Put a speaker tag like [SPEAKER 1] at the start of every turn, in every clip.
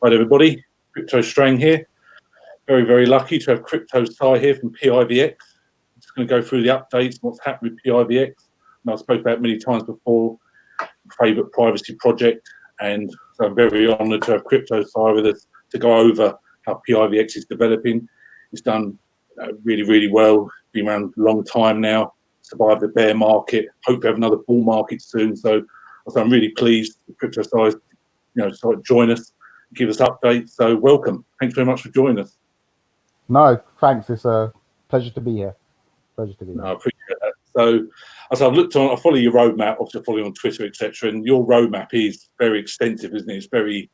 [SPEAKER 1] Right, everybody, Crypto STRANG here. Very, very lucky to have Cryptosi here from PIVX. I'm just going to go through the updates, what's happened with PIVX. And I've spoken about it many times before, favourite privacy project. And so I'm very honoured to have Cryptosi with us to go over how PIVX is developing. It's done really, really well. Been around a long time now, survived the bear market. Hope to have another bull market soon. So I'm really pleased that Cryptosi, sort of join us, give us updates. So welcome. Thanks very much for joining us.
[SPEAKER 2] No, thanks. It's a pleasure to be here. Pleasure to be here.
[SPEAKER 1] No, I appreciate that. So, as I've looked on, I follow your roadmap, obviously I follow you on Twitter, etc. And your roadmap is very extensive, isn't it? It's very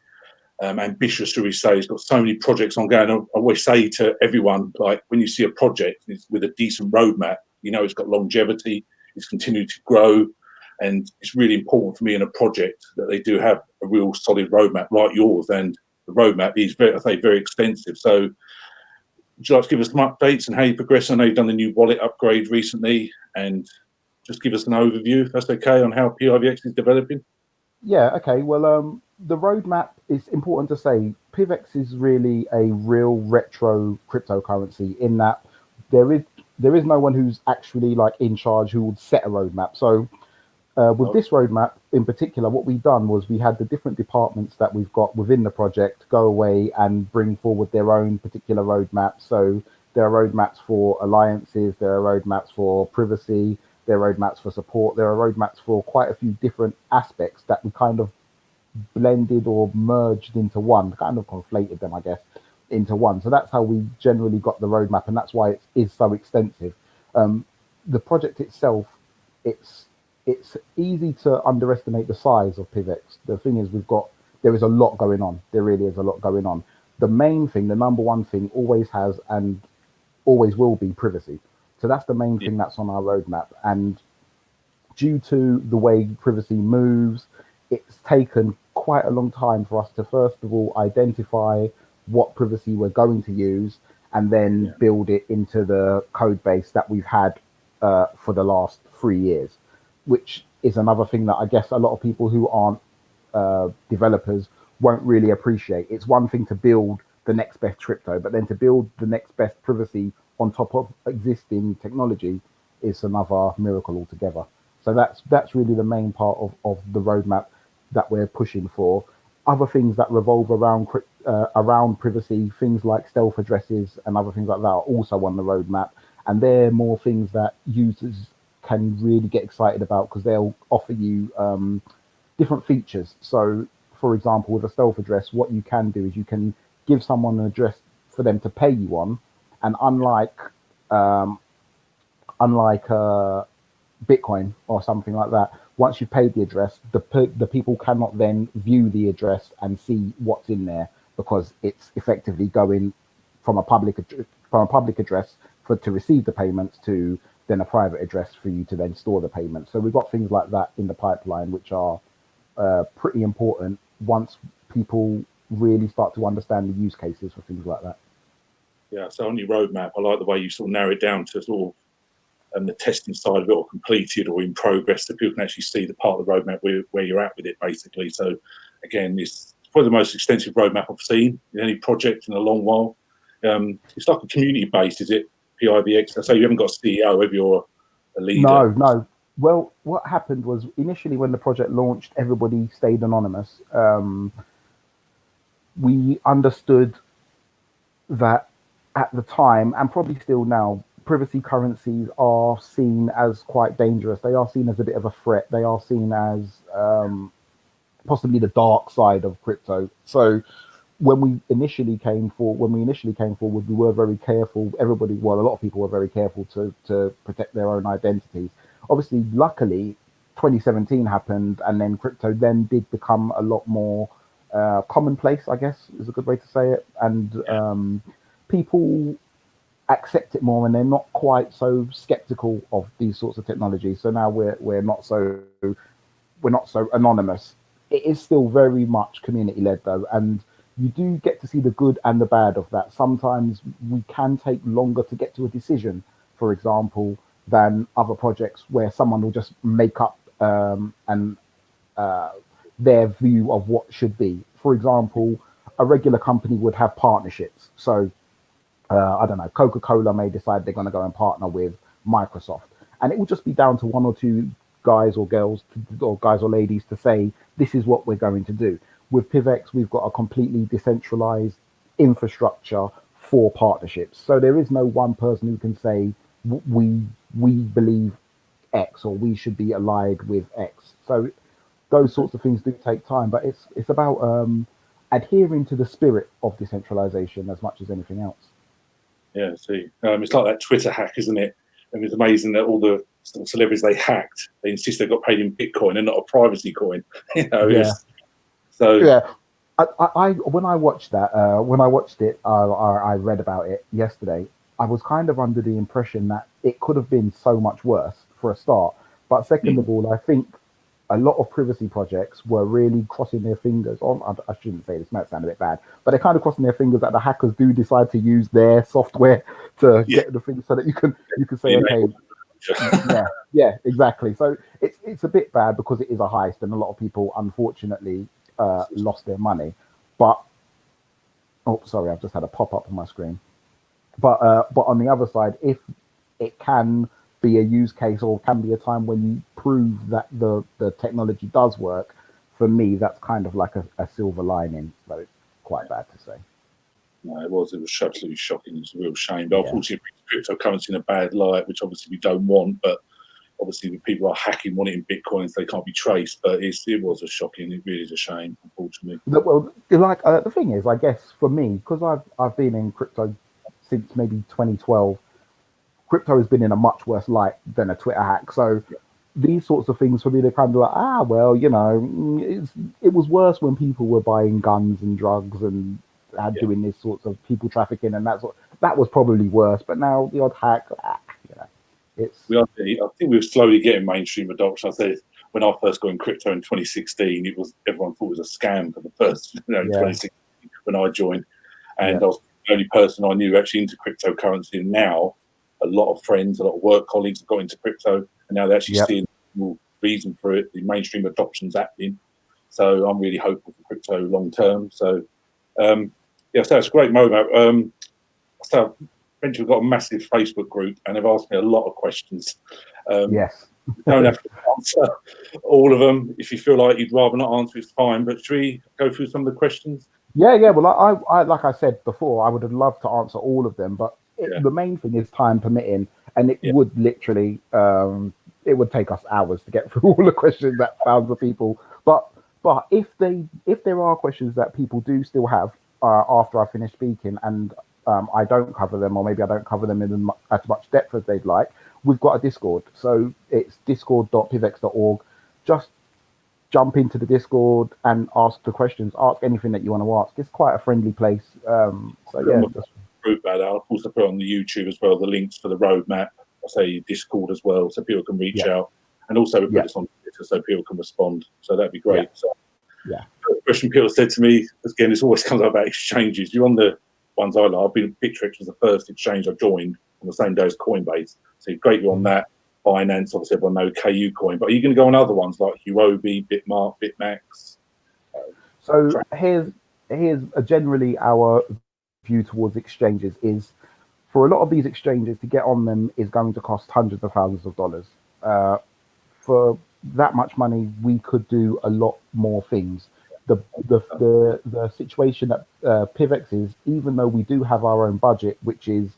[SPEAKER 1] ambitious, shall we say. It's got so many projects ongoing. I always say to everyone, like, when you see a project with a decent roadmap, you know it's got longevity, it's continued to grow, and it's really important for me in a project that they do have a real solid roadmap like yours. And the roadmap is very extensive. So would you like to give us some updates on how you progress? I know you've done the new wallet upgrade recently, and just give us an overview, if that's okay, on how PIVX is developing.
[SPEAKER 2] Yeah, okay. Well, the roadmap is important to say. PIVX is really a real retro cryptocurrency in that there is no one who's actually like in charge who would set a roadmap. So with this roadmap in particular, what we've done was we had the different departments that we've got within the project go away and bring forward their own particular roadmaps. So there are roadmaps for alliances, there are roadmaps for privacy, there are roadmaps for support, there are roadmaps for quite a few different aspects that we kind of blended or merged into one, kind of conflated them, I guess, into one. So that's how we generally got the roadmap, and that's why it is so extensive. The project itself, it's easy to underestimate the size of PIVX. The thing is, there is a lot going on. There really is a lot going on. The main thing, the number one thing, always has and always will be privacy. So that's the main thing that's on our roadmap. And due to the way privacy moves, it's taken quite a long time for us to, first of all, identify what privacy we're going to use and then build it into the code base that we've had for the last 3 years. Which is another thing that I guess a lot of people who aren't developers won't really appreciate. It's one thing to build the next best crypto, but then to build the next best privacy on top of existing technology is another miracle altogether. So that's really the main part of the roadmap that we're pushing for. Other things that revolve around privacy, things like stealth addresses and other things like that, are also on the roadmap, and they're more things that users can really get excited about because they'll offer you different features. So for example, with a stealth address, what you can do is you can give someone an address for them to pay you on, and unlike Bitcoin or something like that, once you've paid the address, the people cannot then view the address and see what's in there, because it's effectively going from a public address to receive the payments to then a private address for you to then store the payment. So we've got things like that in the pipeline, which are pretty important once people really start to understand the use cases for things like that.
[SPEAKER 1] Yeah, so on your roadmap, I like the way you sort of narrow it down to sort of the testing side of it, or completed or in progress, so people can actually see the part of the roadmap where you're at with it, basically. So again, it's probably the most extensive roadmap I've seen in any project in a long while. It's like a community based, is it? PIVX. So you haven't got a CEO, if you're a leader.
[SPEAKER 2] No. Well, what happened was initially when the project launched, everybody stayed anonymous. We understood that at the time, and probably still now, privacy currencies are seen as quite dangerous. They are seen as a bit of a threat. They are seen as possibly the dark side of crypto. So when we initially came forward, we were very careful. A lot of people were very careful to protect their own identities. Obviously, luckily, 2017 happened, and then crypto then did become a lot more commonplace, I guess is a good way to say it. And people accept it more, and they're not quite so skeptical of these sorts of technologies. So now we're not so anonymous. It is still very much community led though, and you do get to see the good and the bad of that. Sometimes we can take longer to get to a decision, for example, than other projects where someone will just make up their view of what should be. For example, a regular company would have partnerships. So I don't know, Coca-Cola may decide they're going to go and partner with Microsoft, and it will just be down to one or two guys or girls or guys or ladies to say, this is what we're going to do. With PIVX, we've got a completely decentralized infrastructure for partnerships. So there is no one person who can say, we believe X, or we should be allied with X. So those sorts of things do take time, but it's about adhering to the spirit of decentralization as much as anything else.
[SPEAKER 1] Yeah, see, it's like that Twitter hack, isn't it? And it's amazing that all the celebrities they hacked, they insist they got paid in Bitcoin and not a privacy coin. You know,
[SPEAKER 2] Yeah.
[SPEAKER 1] So
[SPEAKER 2] yeah. I when I watched that, I read about it yesterday. I was kind of under the impression that it could have been so much worse for a start. But second of all, I think a lot of privacy projects were really crossing their fingers on. I shouldn't say this, might sound a bit bad, but they're kind of crossing their fingers that the hackers do decide to use their software to get the thing so that you can say, okay, yeah, exactly. So it's a bit bad because it is a heist, and a lot of people unfortunately lost their money. But oh, sorry, I've just had a pop up on my screen. But on the other side, if it can be a use case, or can be a time when you prove that the technology does work, for me, that's kind of like a silver lining. So it's quite bad to say.
[SPEAKER 1] No, it was absolutely shocking. It's a real shame. But unfortunately, cryptocurrency in a bad light, which obviously we don't want. But obviously, the people are hacking, want it in Bitcoins, they can't be traced. But it was a shocking. It really is a shame, unfortunately.
[SPEAKER 2] Well, like the thing is, I guess for me, because I've been in crypto since maybe 2012. Crypto has been in a much worse light than a Twitter hack. So these sorts of things for me, they're kind of like, well, you know, it was worse when people were buying guns and drugs and doing this sorts of people trafficking, and that was probably worse. But now the odd hack, you know,
[SPEAKER 1] I think we're slowly getting mainstream adoption. I said when I first got in crypto in 2016, everyone thought it was a scam for the first, 2016 when I joined, and I was the only person I knew actually into cryptocurrency. And now a lot of friends, a lot of work colleagues have got into crypto, and now they're actually seeing the reason for it. The mainstream adoption's happening, so I'm really hopeful for crypto long term. So, so it's a great moment. So, we've got a massive Facebook group, and they've asked me a lot of questions.
[SPEAKER 2] yes,
[SPEAKER 1] you don't have to answer all of them. If you feel like you'd rather not answer, it's fine. But should we go through some of the questions?
[SPEAKER 2] Yeah. Well, I like I said before, I would have loved to answer all of them, but the main thing is time permitting, and it would literally it would take us hours to get through all the questions that thousands of people. But if there are questions that people do still have after I finish speaking, and I don't cover them, or maybe I don't cover them in as much depth as they'd like, we've got a Discord. So it's discord.pivx.org. Just jump into the Discord and ask the questions. Ask anything that you want to ask. It's quite a friendly place.
[SPEAKER 1] Group that. I'll also put on the YouTube as well the links for the roadmap. I'll say Discord as well, so people can reach out, and also we put this on Twitter so people can respond. So that'd be great. So, the question people said to me again, this always comes up about exchanges. You're on the ones I like. I've been Bittrex was the first exchange I joined on the same day as Coinbase. So great you're on that. Binance, obviously everyone knows KU Coin, but are you going to go on other ones like Huobi, Bitmark, Bitmax?
[SPEAKER 2] So here's generally our view towards exchanges is, for a lot of these exchanges, to get on them is going to cost hundreds of thousands of dollars. For that much money, we could do a lot more things. The situation that PIVX is, even though we do have our own budget, which is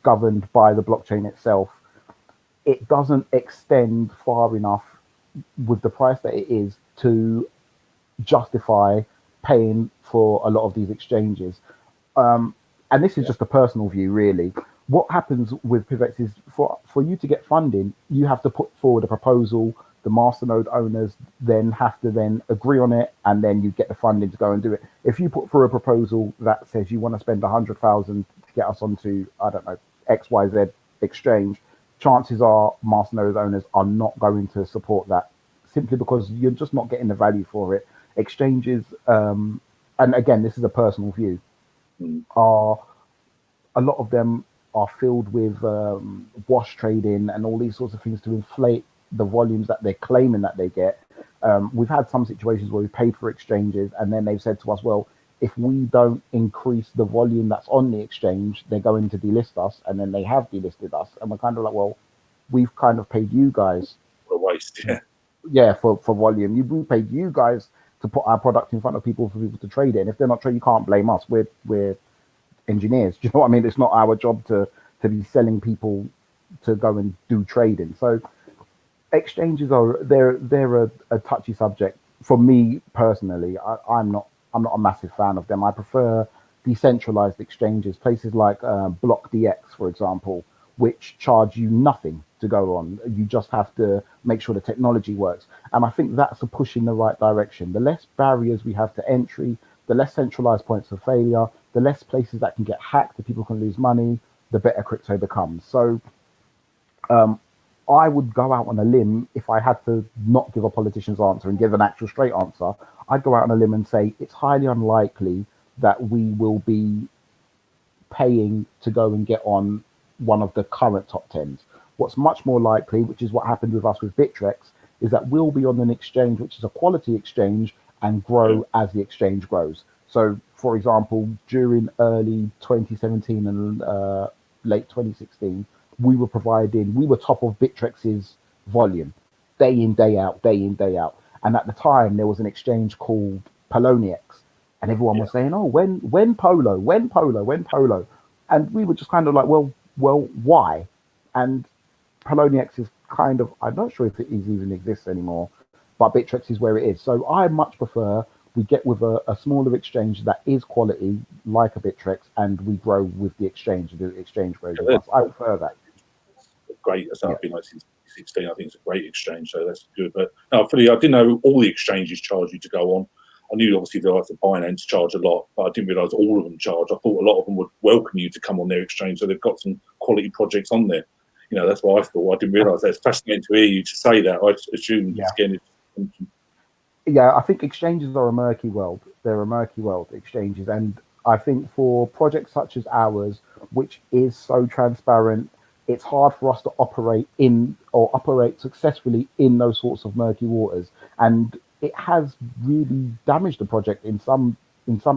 [SPEAKER 2] governed by the blockchain itself, it doesn't extend far enough with the price that it is to justify paying for a lot of these exchanges. And this is just a personal view, really. What happens with PIVX is for you to get funding, you have to put forward a proposal. The masternode owners then have to then agree on it, and then you get the funding to go and do it. If you put through a proposal that says you want to spend 100,000 to get us onto, I don't know, XYZ exchange, chances are masternode owners are not going to support that, simply because you're just not getting the value for it. Exchanges, and again, this is a personal view, are a lot of them are filled with wash trading and all these sorts of things to inflate the volumes that they're claiming that they get. We've had some situations where we've paid for exchanges, and then they've said to us, well, if we don't increase the volume that's on the exchange, they're going to delist us, and then they have delisted us, and we're kind of like, well, we've kind of paid you guys
[SPEAKER 1] What a waste.
[SPEAKER 2] yeah, for volume. We paid you guys to put our product in front of people for people to trade it. And if they're not trading, you can't blame us. We're engineers. Do you know what I mean? It's not our job to be selling people to go and do trading. So exchanges they're a touchy subject for me personally. I'm not a massive fan of them. I prefer decentralized exchanges, places like BlockDX, for example, which charge you nothing to go on. You just have to make sure the technology works. And I think that's a push in the right direction. The less barriers we have to entry, the less centralized points of failure, the less places that can get hacked, the people can lose money, the better crypto becomes. So I would go out on a limb if I had to not give a politician's answer and give an actual straight answer. I'd go out on a limb and say it's highly unlikely that we will be paying to go and get on one of the current top 10s. What's much more likely, which is what happened with us with Bittrex, is that we'll be on an exchange which is a quality exchange and grow as the exchange grows. So, for example, during early 2017 and late 2016, we were top of Bittrex's volume, day in, day out, day in, day out. And at the time, there was an exchange called Poloniex, and everyone was saying, "Oh, when Polo, when Polo, when Polo," and we were just kind of like, "Well, why?" And Poloniex is kind of, I'm not sure if it even exists anymore, but Bittrex is where it is. So I much prefer we get with a smaller exchange that is quality, like a Bittrex, and we grow with the exchange, and the exchange grows with us. I prefer that.
[SPEAKER 1] Great. I've been like since 2016. I think it's a great exchange, so that's good. But no, I didn't know all the exchanges charge you to go on. I knew obviously the likes of BINANCE charge a lot, but I didn't realise all of them charge. I thought a lot of them would welcome you to come on their exchange, so they've got some quality projects on there. You know, that's what I thought. I didn't realise that. It's fascinating to hear you to say that. I assumed
[SPEAKER 2] yeah, I think exchanges are a murky world. They're a murky world, exchanges, and I think for projects such as ours, which is so transparent, it's hard for us to operate successfully in those sorts of murky waters, and it has really damaged the project in some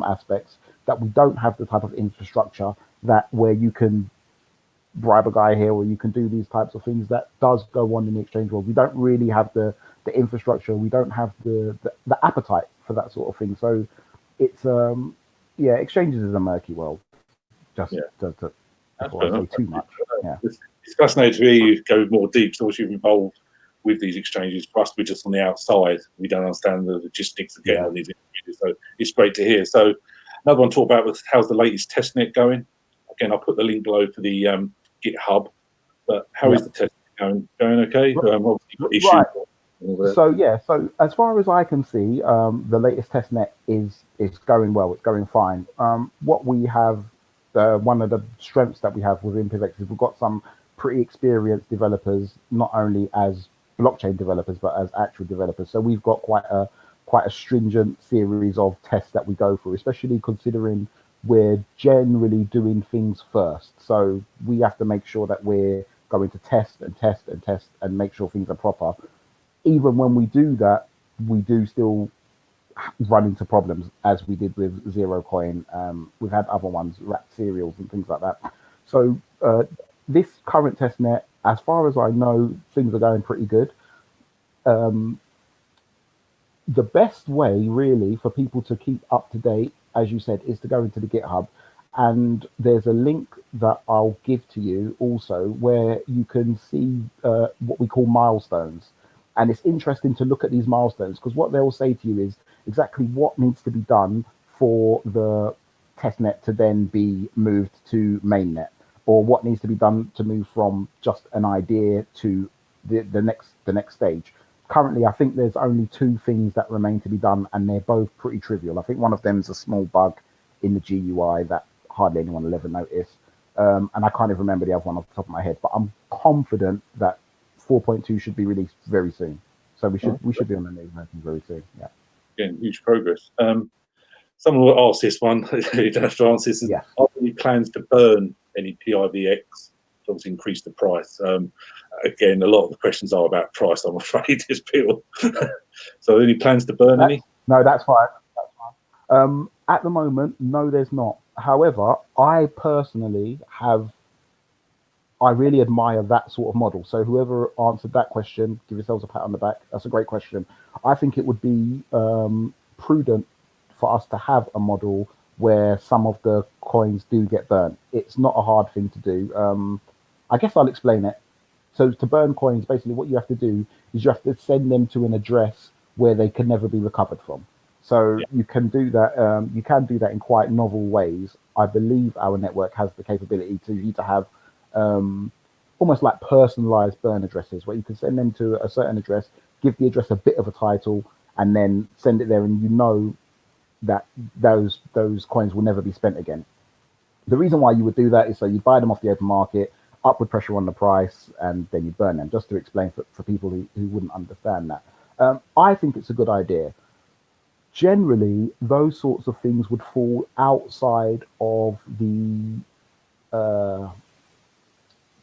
[SPEAKER 2] aspects, that we don't have the type of infrastructure that where you can bribe a guy here or you can do these types of things that does go on in the exchange world. We don't really have the infrastructure. We don't have the appetite for that sort of thing. So it's exchanges is a murky world. Just to say too much. Yeah,
[SPEAKER 1] it's fascinating to hear you go more deep. So you're involved with these exchanges. For us, we're just on the outside. We don't understand the logistics of getting on these exchanges. So it's great to hear. So another one to talk about was how's the latest testnet going? Again, I'll put the link below for the GitHub. But how is the testnet going? Going okay? Obviously got issues.
[SPEAKER 2] Right. So as far as I can see, the latest testnet is going well. It's going fine. What we have, one of the strengths that we have within PIVX is we've got some pretty experienced developers, not only as blockchain developers but as actual developers. So we've got quite a stringent series of tests that we go through, especially considering we're generally doing things first. So we have to make sure that we're going to test and make sure things are proper. Even when we do that, we do still run into problems, as we did with Zero Coin. We've had other ones, rat serials and things like that. So this current testnet, as far as I know, things are going pretty good. The best way really for people to keep up to date, as you said, is to go into the GitHub, and there's a link that I'll give to you also where you can see what we call milestones. And it's interesting to look at these milestones, because what they'll say to you is exactly what needs to be done for the testnet to then be moved to mainnet, or what needs to be done to move from just an idea to the next stage. Currently, I think there's only 2 things that remain to be done, and they're both pretty trivial. I think one of them is a small bug in the GUI that hardly anyone will ever notice. And I can't even remember the other one off the top of my head, but I'm confident that 4.2 should be released very soon. So we should be on the new version very soon. Yeah.
[SPEAKER 1] Again, huge progress. Someone will ask this one. You don't have to answer this.
[SPEAKER 2] Yeah.
[SPEAKER 1] Are there any plans to burn any PIVX to obviously increase the price? Again, a lot of the questions are about price, I'm afraid, is people. So any plans to burn any?
[SPEAKER 2] No, that's fine. That's fine. At the moment, no, there's not. However, I personally I really admire that sort of model. So whoever answered that question, give yourselves a pat on the back. That's a great question. I think it would be prudent for us to have a model where some of the coins do get burnt. It's not a hard thing to do. I guess I'll explain it. So to burn coins, basically what you have to do is you have to send them to an address where they can never be recovered from. So
[SPEAKER 1] Yeah.
[SPEAKER 2] you can do that. You can do that in quite novel ways. I believe our network has the capability to you to have almost like personalized burn addresses where you can send them to a certain address, give the address a bit of a title, and then send it there, and you know that those coins will never be spent again. The reason why you would do that is so you buy them off the open market, upward pressure on the price, and then you burn them. Just to explain for people who wouldn't understand that. I think it's a good idea. Generally, those sorts of things would fall outside of the uh,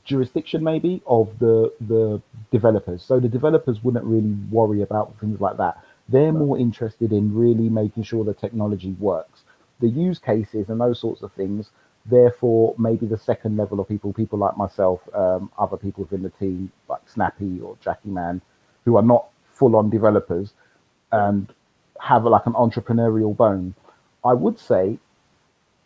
[SPEAKER 2] jurisdiction maybe of the developers. So the developers wouldn't really worry about things like that. They're more interested in really making sure the technology works. The use cases and those sorts of things, therefore, maybe the second level of people like myself, other people within the team, like Snappy or Jackie Man, who are not full on developers and have like an entrepreneurial bone. I would say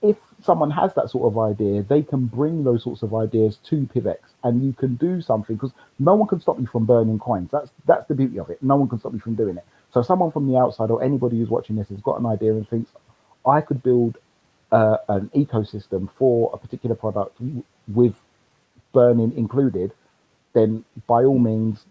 [SPEAKER 2] if someone has that sort of idea, they can bring those sorts of ideas to PIVX, and you can do something because no one can stop you from burning coins. That's the beauty of it. No one can stop you from doing it. So someone from the outside or anybody who's watching this has got an idea and thinks, I could build an ecosystem for a particular product with burning included, then by all means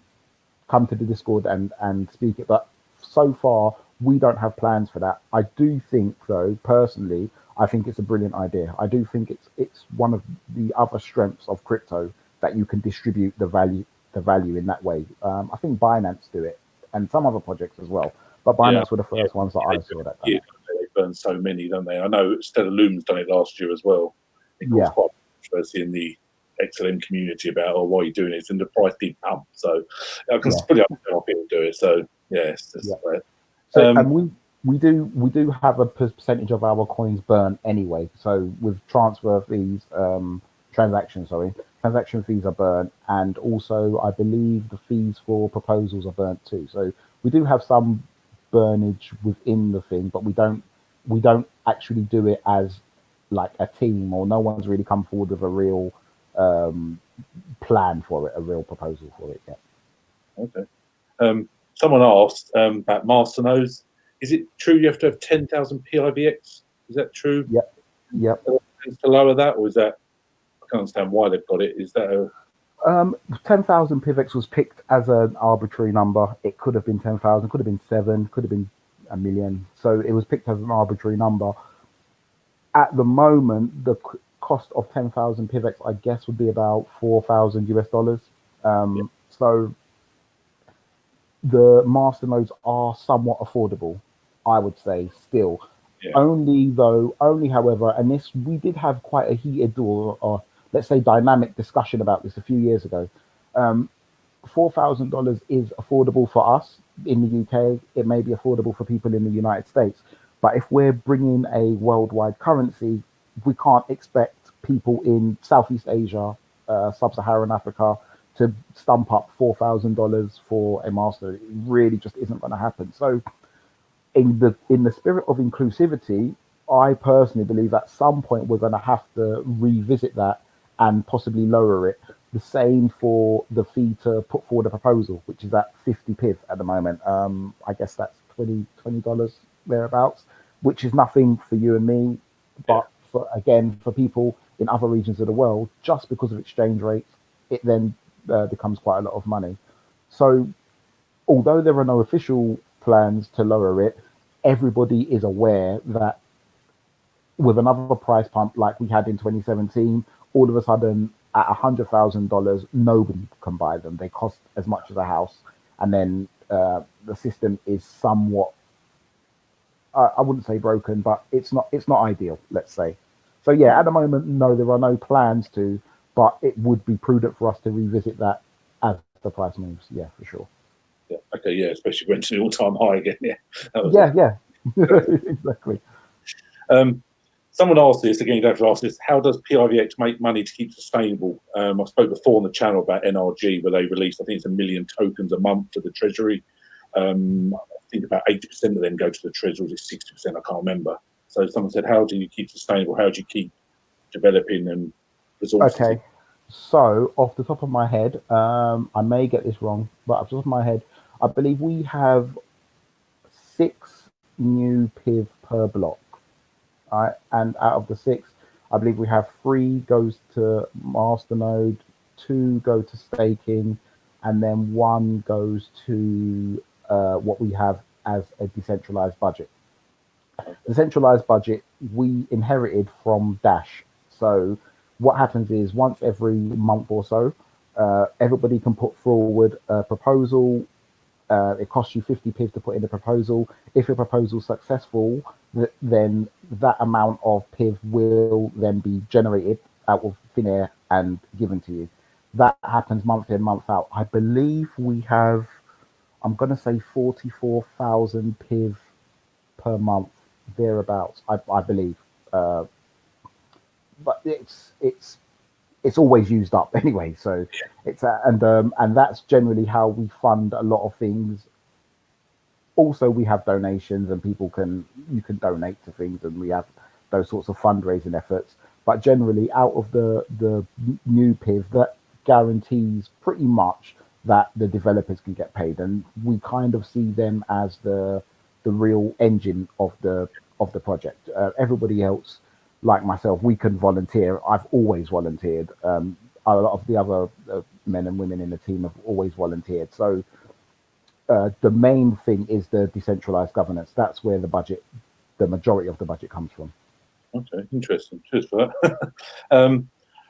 [SPEAKER 2] come to the Discord and speak it. But so far, we don't have plans for that. I do think, though, personally, I think it's a brilliant idea. I do think it's one of the other strengths of crypto that you can distribute the value in that way. I think Binance do it, and some other projects as well. But
[SPEAKER 1] Yeah,
[SPEAKER 2] Binance were the first ones that
[SPEAKER 1] they
[SPEAKER 2] I
[SPEAKER 1] do
[SPEAKER 2] saw
[SPEAKER 1] it
[SPEAKER 2] that done
[SPEAKER 1] here,
[SPEAKER 2] it.
[SPEAKER 1] they burn so many, don't they? I know Stellar Lumens done it last year as well. It caused
[SPEAKER 2] Yeah,
[SPEAKER 1] quite a controversy in the XLM community about, oh, why are you doing it? And the price did pump. So I can
[SPEAKER 2] yeah,
[SPEAKER 1] fully understand why people do it. So yes,
[SPEAKER 2] yeah.
[SPEAKER 1] that's right.
[SPEAKER 2] So,
[SPEAKER 1] Um,
[SPEAKER 2] and we do have a percentage of our coins burnt anyway. So with transfer fees, transaction fees are burnt, and also I believe the fees for proposals are burnt too. So we do have some burnage within the thing, but we don't actually do it as like a team, or no one's really come forward with a real um, plan for it, a real proposal for it yet.
[SPEAKER 1] okay. Someone asked about masternodes. Is it true you have to have 10,000 PIVX? Is that true?
[SPEAKER 2] Yep, yep.
[SPEAKER 1] To lower that, or is that? I can't understand why they've got it. Is that a
[SPEAKER 2] 10,000 PIVX was picked as an arbitrary number. It could have been 10,000, could have been 7, could have been a million. So it was picked as an arbitrary number. At the moment, the cost of 10,000 PIVX, I guess, would be about 4,000 US dollars.
[SPEAKER 1] yeah,
[SPEAKER 2] So the master nodes are somewhat affordable, I would say, still.
[SPEAKER 1] yeah,
[SPEAKER 2] Only, however, and this we did have quite a heated or let's say dynamic discussion about this a few years ago. $4,000 is affordable for us in the UK. It may be affordable for people in the United States, but if we're bringing a worldwide currency, we can't expect people in Southeast Asia, Sub-Saharan Africa, to stump up $4,000 for a master. It really just isn't going to happen. So, in the spirit of inclusivity, I personally believe at some point we're going to have to revisit that and possibly lower it. The same for the fee to put forward a proposal, which is at 50 piv at the moment. I guess that's $20 thereabouts, which is nothing for you and me,
[SPEAKER 1] yeah,
[SPEAKER 2] but for people in other regions of the world, just because of exchange rates, it then becomes quite a lot of money. So although there are no official plans to lower it, everybody is aware that with another price pump like we had in 2017, all of a sudden at $100,000, nobody can buy them. They cost as much as a house, and then the system is somewhat, I wouldn't say broken, but it's not ideal. Let's say. So yeah, at the moment, no, there are no plans to, but it would be prudent for us to revisit that as the price moves. Yeah, for sure.
[SPEAKER 1] yeah. Okay, yeah, especially when it's an all-time high again. Yeah, that was
[SPEAKER 2] Yeah, yeah, exactly.
[SPEAKER 1] Someone asked this, again, you don't have to ask this, how does PIVX make money to keep sustainable? I spoke before on the channel about NRG, where they release, I think it's 1 million tokens a month to the Treasury. I think about 80% of them go to the Treasury, it's 60%, I can't remember. So someone said, how do you keep sustainable? How do you keep developing and resources?
[SPEAKER 2] Okay, so off the top of my head, I may get this wrong, but off the top of my head, I believe we have 6 new PIV per block. Right, and out of the 6, I believe we have 3 goes to masternode, 2 go to staking, and then 1 goes to what we have as a decentralized budget. The centralized budget we inherited from Dash. So what happens is once every month or so, everybody can put forward a proposal. It costs you 50 PIV to put in a proposal. If your proposal is successful, then that amount of PIV will then be generated out of thin air and given to you. That happens month in, month out. I believe we have, I'm going to say 44,000 PIV per month, thereabouts, I believe. But it's always used up anyway. So it's and that's generally how we fund a lot of things. Also, we have donations, and you can donate to things, and we have those sorts of fundraising efforts. But generally, out of the new PIV, that guarantees pretty much that the developers can get paid, and we kind of see them as the real engine of the project. Everybody else, like myself, we can volunteer. I've always volunteered. A lot of the other men and women in the team have always volunteered. So the main thing is the decentralized governance. That's where the majority of the budget comes from.
[SPEAKER 1] Okay, interesting. Cheers for that.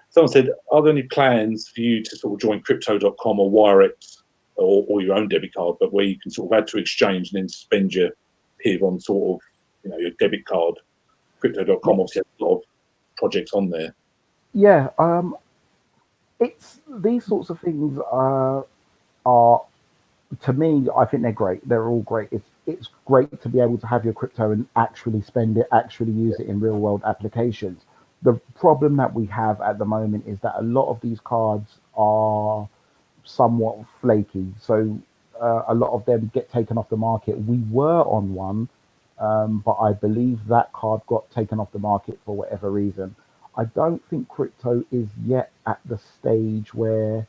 [SPEAKER 1] Someone said, are there any plans for you to sort of join crypto.com or WIREX or your own debit card, but where you can sort of add to exchange and then spend your PIV on sort of, your debit card? Crypto.com obviously has a lot of projects on there.
[SPEAKER 2] Yeah, it's these sorts of things are to me, I think they're great. They're all great. It's great to be able to have your crypto and actually spend it, actually use it in real world applications. The problem that we have at the moment is that a lot of these cards are somewhat flaky. So a lot of them get taken off the market. We were on one, but I believe that card got taken off the market for whatever reason. I don't think crypto is yet at the stage where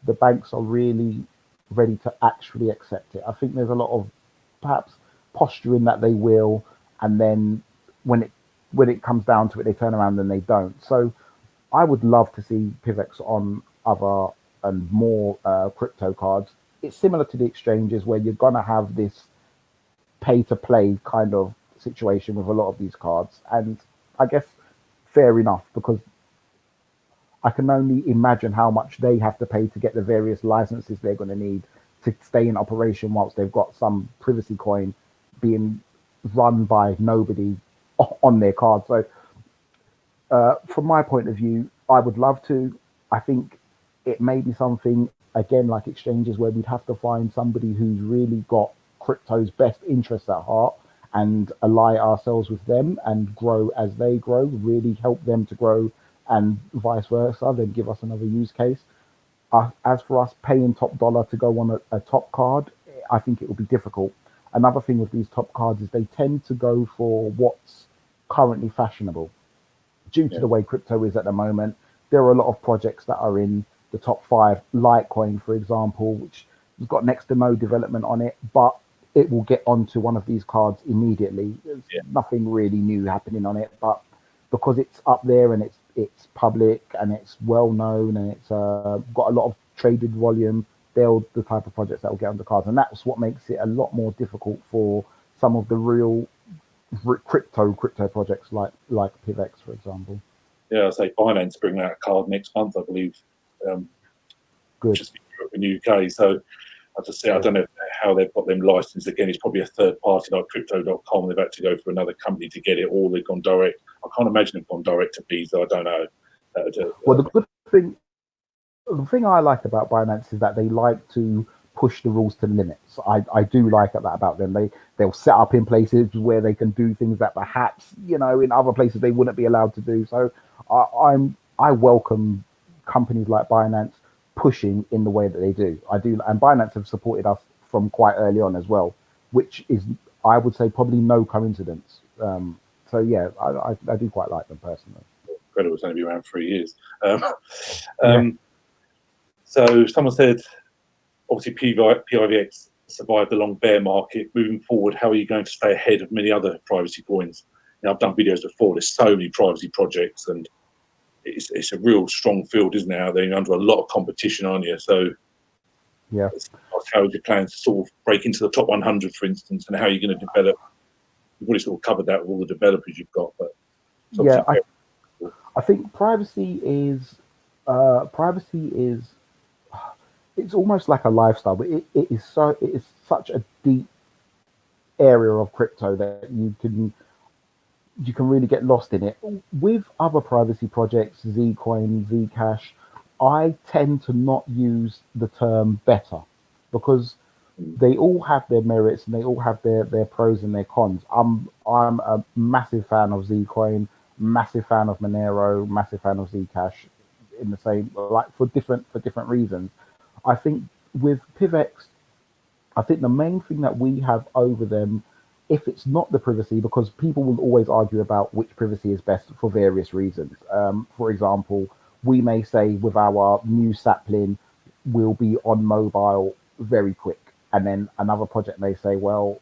[SPEAKER 2] the banks are really ready to actually accept it. I think there's a lot of perhaps posturing that they will, and then when it comes down to it, they turn around and they don't. So I would love to see PIVX on other and more crypto cards. It's similar to the exchanges where you're gonna have this pay to play kind of situation with a lot of these cards, and I guess fair enough, because I can only imagine how much they have to pay to get the various licenses they're going to need to stay in operation whilst they've got some privacy coin being run by nobody on their card. So from my point of view, I would love to. I think it may be something, again, like exchanges, where we'd have to find somebody who's really got crypto's best interests at heart and ally ourselves with them and grow as they grow, really help them to grow, and vice versa, then give us another use case. As for us paying top dollar to go on a top card, I think it will be difficult. Another thing with these top cards is they tend to go for what's currently fashionable. Due to the way crypto is at the moment, there are a lot of projects that are in the top 5. Litecoin, for example, which has got next to no development on it, but it will get onto one of these cards immediately. There's nothing really new happening on it, but because it's up there and it's public and it's well known and it's got a lot of traded volume, they're the type of projects that will get on the cards, and that's what makes it a lot more difficult for some of the real crypto projects like PIVX, for example.
[SPEAKER 1] Yeah, I say BINANCE bring out a card next month, I believe.
[SPEAKER 2] Good.
[SPEAKER 1] Just in the UK. So I just say I don't know how they've got them licensed. Again, it's probably a third party like Crypto.com. They've had to go for another company to get it, or they've gone direct. I can't imagine they've gone direct to Visa. I don't know.
[SPEAKER 2] Well, the thing I like about Binance is that they like to push the rules to the limits. I do like that about them. They'll set up in places where they can do things that perhaps, you know, in other places they wouldn't be allowed to do. So I welcome companies like Binance pushing in the way that they do. I do, and Binance have supported us from quite early on as well, which is, I would say, probably no coincidence. So yeah, I do quite like them personally.
[SPEAKER 1] Incredible, it's only been around 3 years.
[SPEAKER 2] Yeah.
[SPEAKER 1] So someone said, obviously PIVX survived the long bear market. Moving forward, how are you going to stay ahead of many other privacy coins? You know, I've done videos before. There's so many privacy projects, and it's a real strong field, isn't it, out there? You're under a lot of competition, aren't you? So
[SPEAKER 2] Yeah.
[SPEAKER 1] how would you plan to sort of break into the top 100, for instance, and how are you going to develop? You've already sort of covered that with all the developers you've got, but
[SPEAKER 2] yeah, I think privacy is it's almost like a lifestyle, but it is such a deep area of crypto that you can really get lost in it. With other privacy projects, Zcoin, Zcash, I tend to not use the term better, because they all have their merits and they all have their pros and their cons. I'm a massive fan of Zcoin, massive fan of Monero, massive fan of Zcash, in the same, like, for different reasons. I think with PIVX, I think the main thing that we have over them, if it's not the privacy, because people will always argue about which privacy is best for various reasons. For example, we may say with our new sapling, we'll be on mobile very quick. And then another project may say, well,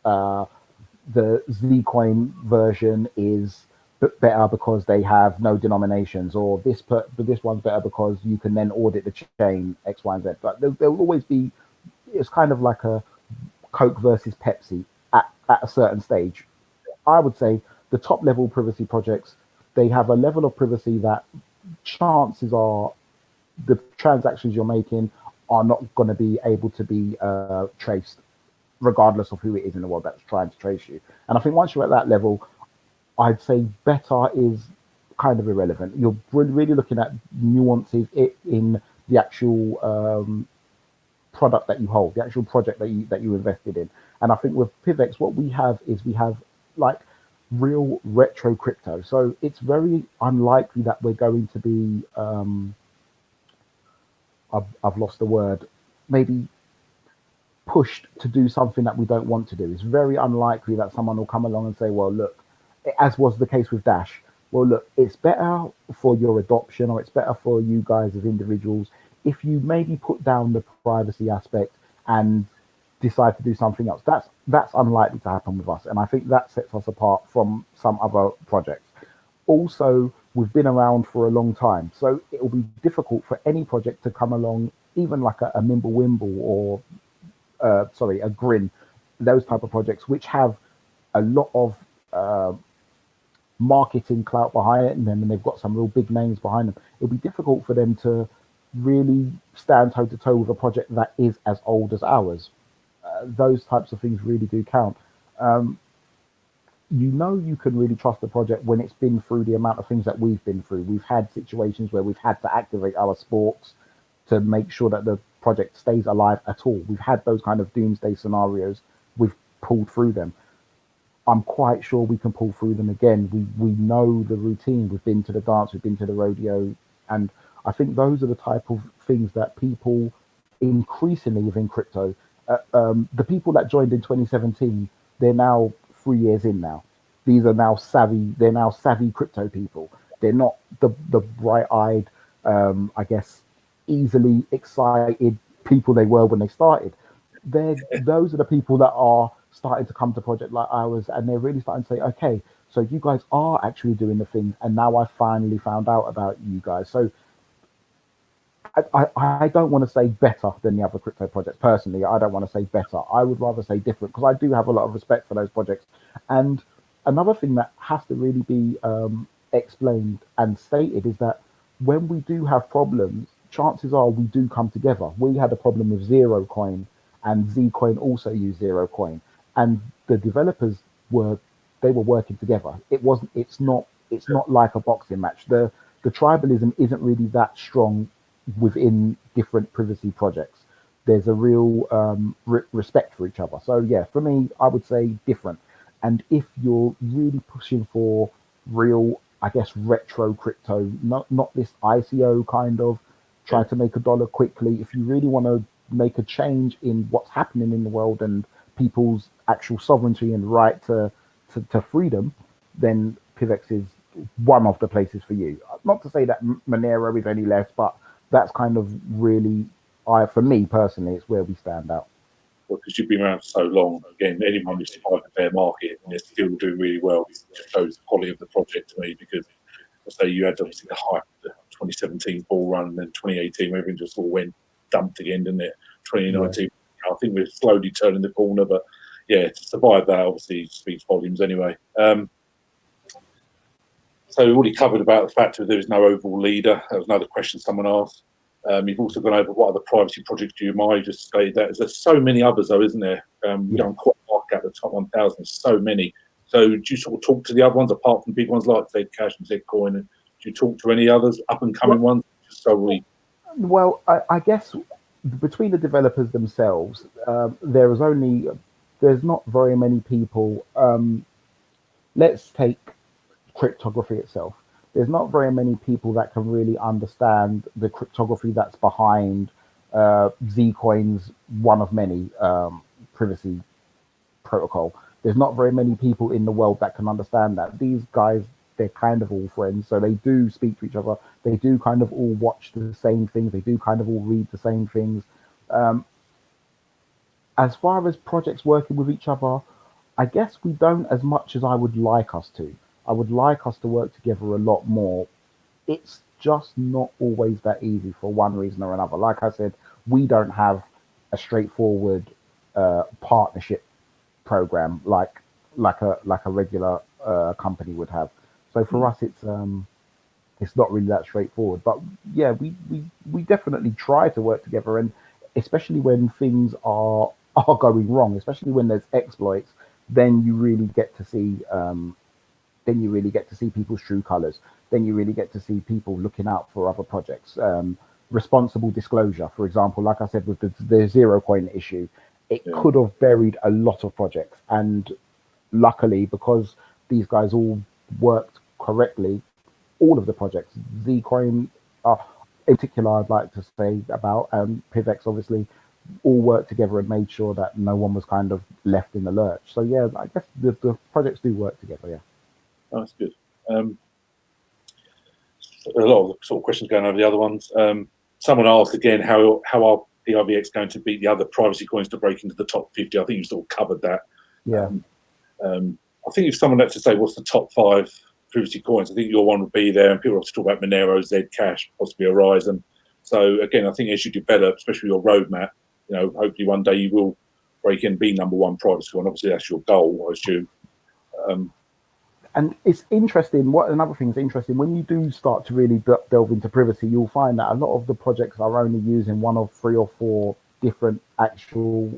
[SPEAKER 2] the Zcoin version is better because they have no denominations, or this one's better because you can then audit the chain X, Y, and Z. But there'll always be, it's kind of like a Coke versus Pepsi at a certain stage. I would say the top level privacy projects, they have a level of privacy that chances are the transactions you're making are not going to be able to be traced, regardless of who it is in the world that's trying to trace you. And I think once you're at that level, I'd say better is kind of irrelevant. You're really looking at nuances in the actual product that you hold, the actual project that you invested in. And I think with PIVX, what we have is we have like real retro crypto. So it's very unlikely that we're going to be I've lost the word, maybe pushed to do something that we don't want to do. It's very unlikely that someone will come along and say, well, look, as was the case with Dash, well, look, it's better for your adoption, or it's better for you guys as individuals if you maybe put down the privacy aspect and decide to do something else. That's unlikely to happen with us. And I think that sets us apart from some other projects. Also, we've been around for a long time, so it will be difficult for any project to come along, even like a Mimblewimble or a Grin, those type of projects, which have a lot of marketing clout behind it, and then they've got some real big names behind them. It'll be difficult for them to really stand toe to toe with a project that is as old as ours. Those types of things really do count. You know, you can really trust the project when it's been through the amount of things that we've been through. We've had situations where we've had to activate our sports to make sure that the project stays alive at all. We've had those kind of doomsday scenarios. We've pulled through them. I'm quite sure we can pull through them again. We know the routine. We've been to the dance, we've been to the rodeo, and I think those are the type of things that people increasingly within crypto, the people that joined in 2017, they're now 3 years in now. These are now savvy. They're now savvy crypto people. They're not the bright-eyed, I guess, easily excited people they were when they started. Those are the people that are starting to come to project like ours, and they're really starting to say, okay, so you guys are actually doing the things, and now I finally found out about you guys. So I don't want to say better than the other crypto projects. Personally, I don't want to say better. I would rather say different, because I do have a lot of respect for those projects. And another thing that has to really be explained and stated is that when we do have problems, chances are we do come together. We had a problem with Zero Coin, and Zcoin also used Zero Coin, and the developers were working together. It's not like a boxing match. The tribalism isn't really that strong within different privacy projects. there's a real respect for each other. So yeah, for me, I would say different. And if you're really pushing for real, I guess, retro crypto, not this ICO kind of try to make a dollar quickly. If you really want to make a change in what's happening in the world and people's actual sovereignty and right to freedom, then PIVX is one of the places for you. Not to say that Monero is any less, but that's kind of really, for me personally, it's where we stand out.
[SPEAKER 1] Because you've been around for so long. Again, anyone who's survived the bear market and they're still doing really well, it just shows the quality of the project to me. Because I say you had obviously the hype, the 2017 bull run, and then 2018, where everything just all went dumped again, didn't it? 2019, I think we're slowly turning the corner, but yeah, to survive that obviously speaks volumes anyway. So we've already covered about the fact that there is no overall leader. That was another question someone asked. You've also gone over what other privacy projects do you mind. Just say that there's so many others though, isn't there? We don't quite mark out the top 1,000. There's so many. So do you sort of talk to the other ones apart from big ones like Zcash and Zcoin? And do you talk to any others, up and coming ones? Just so
[SPEAKER 2] well, I guess between the developers themselves, there's not very many people. Let's take cryptography itself. There's not very many people that can really understand the cryptography that's behind Zcoin's one of many privacy protocol. There's not very many people in the world that can understand that. These guys, they're kind of all friends, so they do speak to each other. They do kind of all watch the same things. They do kind of all read the same things. As far as projects working with each other, I guess we don't as much as I would like us to. I would like us to work together a lot more. It's just not always that easy for one reason or another. Like I said, we don't have a straightforward partnership program like a regular company would have. So for us, it's not really that straightforward. But yeah, we definitely try to work together, and especially when things are going wrong, especially when there's exploits, then you really get to see. Then you really get to see people's true colors. Then you really get to see people looking out for other projects. Responsible disclosure, for example, like I said, with the zero coin issue, it could have buried a lot of projects. And luckily, because these guys all worked correctly, all of the projects, Zcoin, in particular, I'd like to say about PIVX, obviously, all worked together and made sure that no one was kind of left in the lurch. So yeah, I guess the projects do work together, yeah.
[SPEAKER 1] Oh, that's good. A lot of the sort of questions going over the other ones. Someone asked again, how are PIVX going to beat the other privacy coins to break into the top 50? I think you sort of covered that.
[SPEAKER 2] Yeah.
[SPEAKER 1] I think if someone had to say what's the top 5 privacy coins, I think your one would be there, and people have to talk about Monero, Zcash, possibly Horizon. So again, I think as you develop, especially your roadmap, hopefully one day you will break in, be #1 privacy coin. Obviously, that's your goal, I assume.
[SPEAKER 2] And it's interesting. Another thing is interesting, when you do start to really delve into privacy, you'll find that a lot of the projects are only using one of 3 or 4 different actual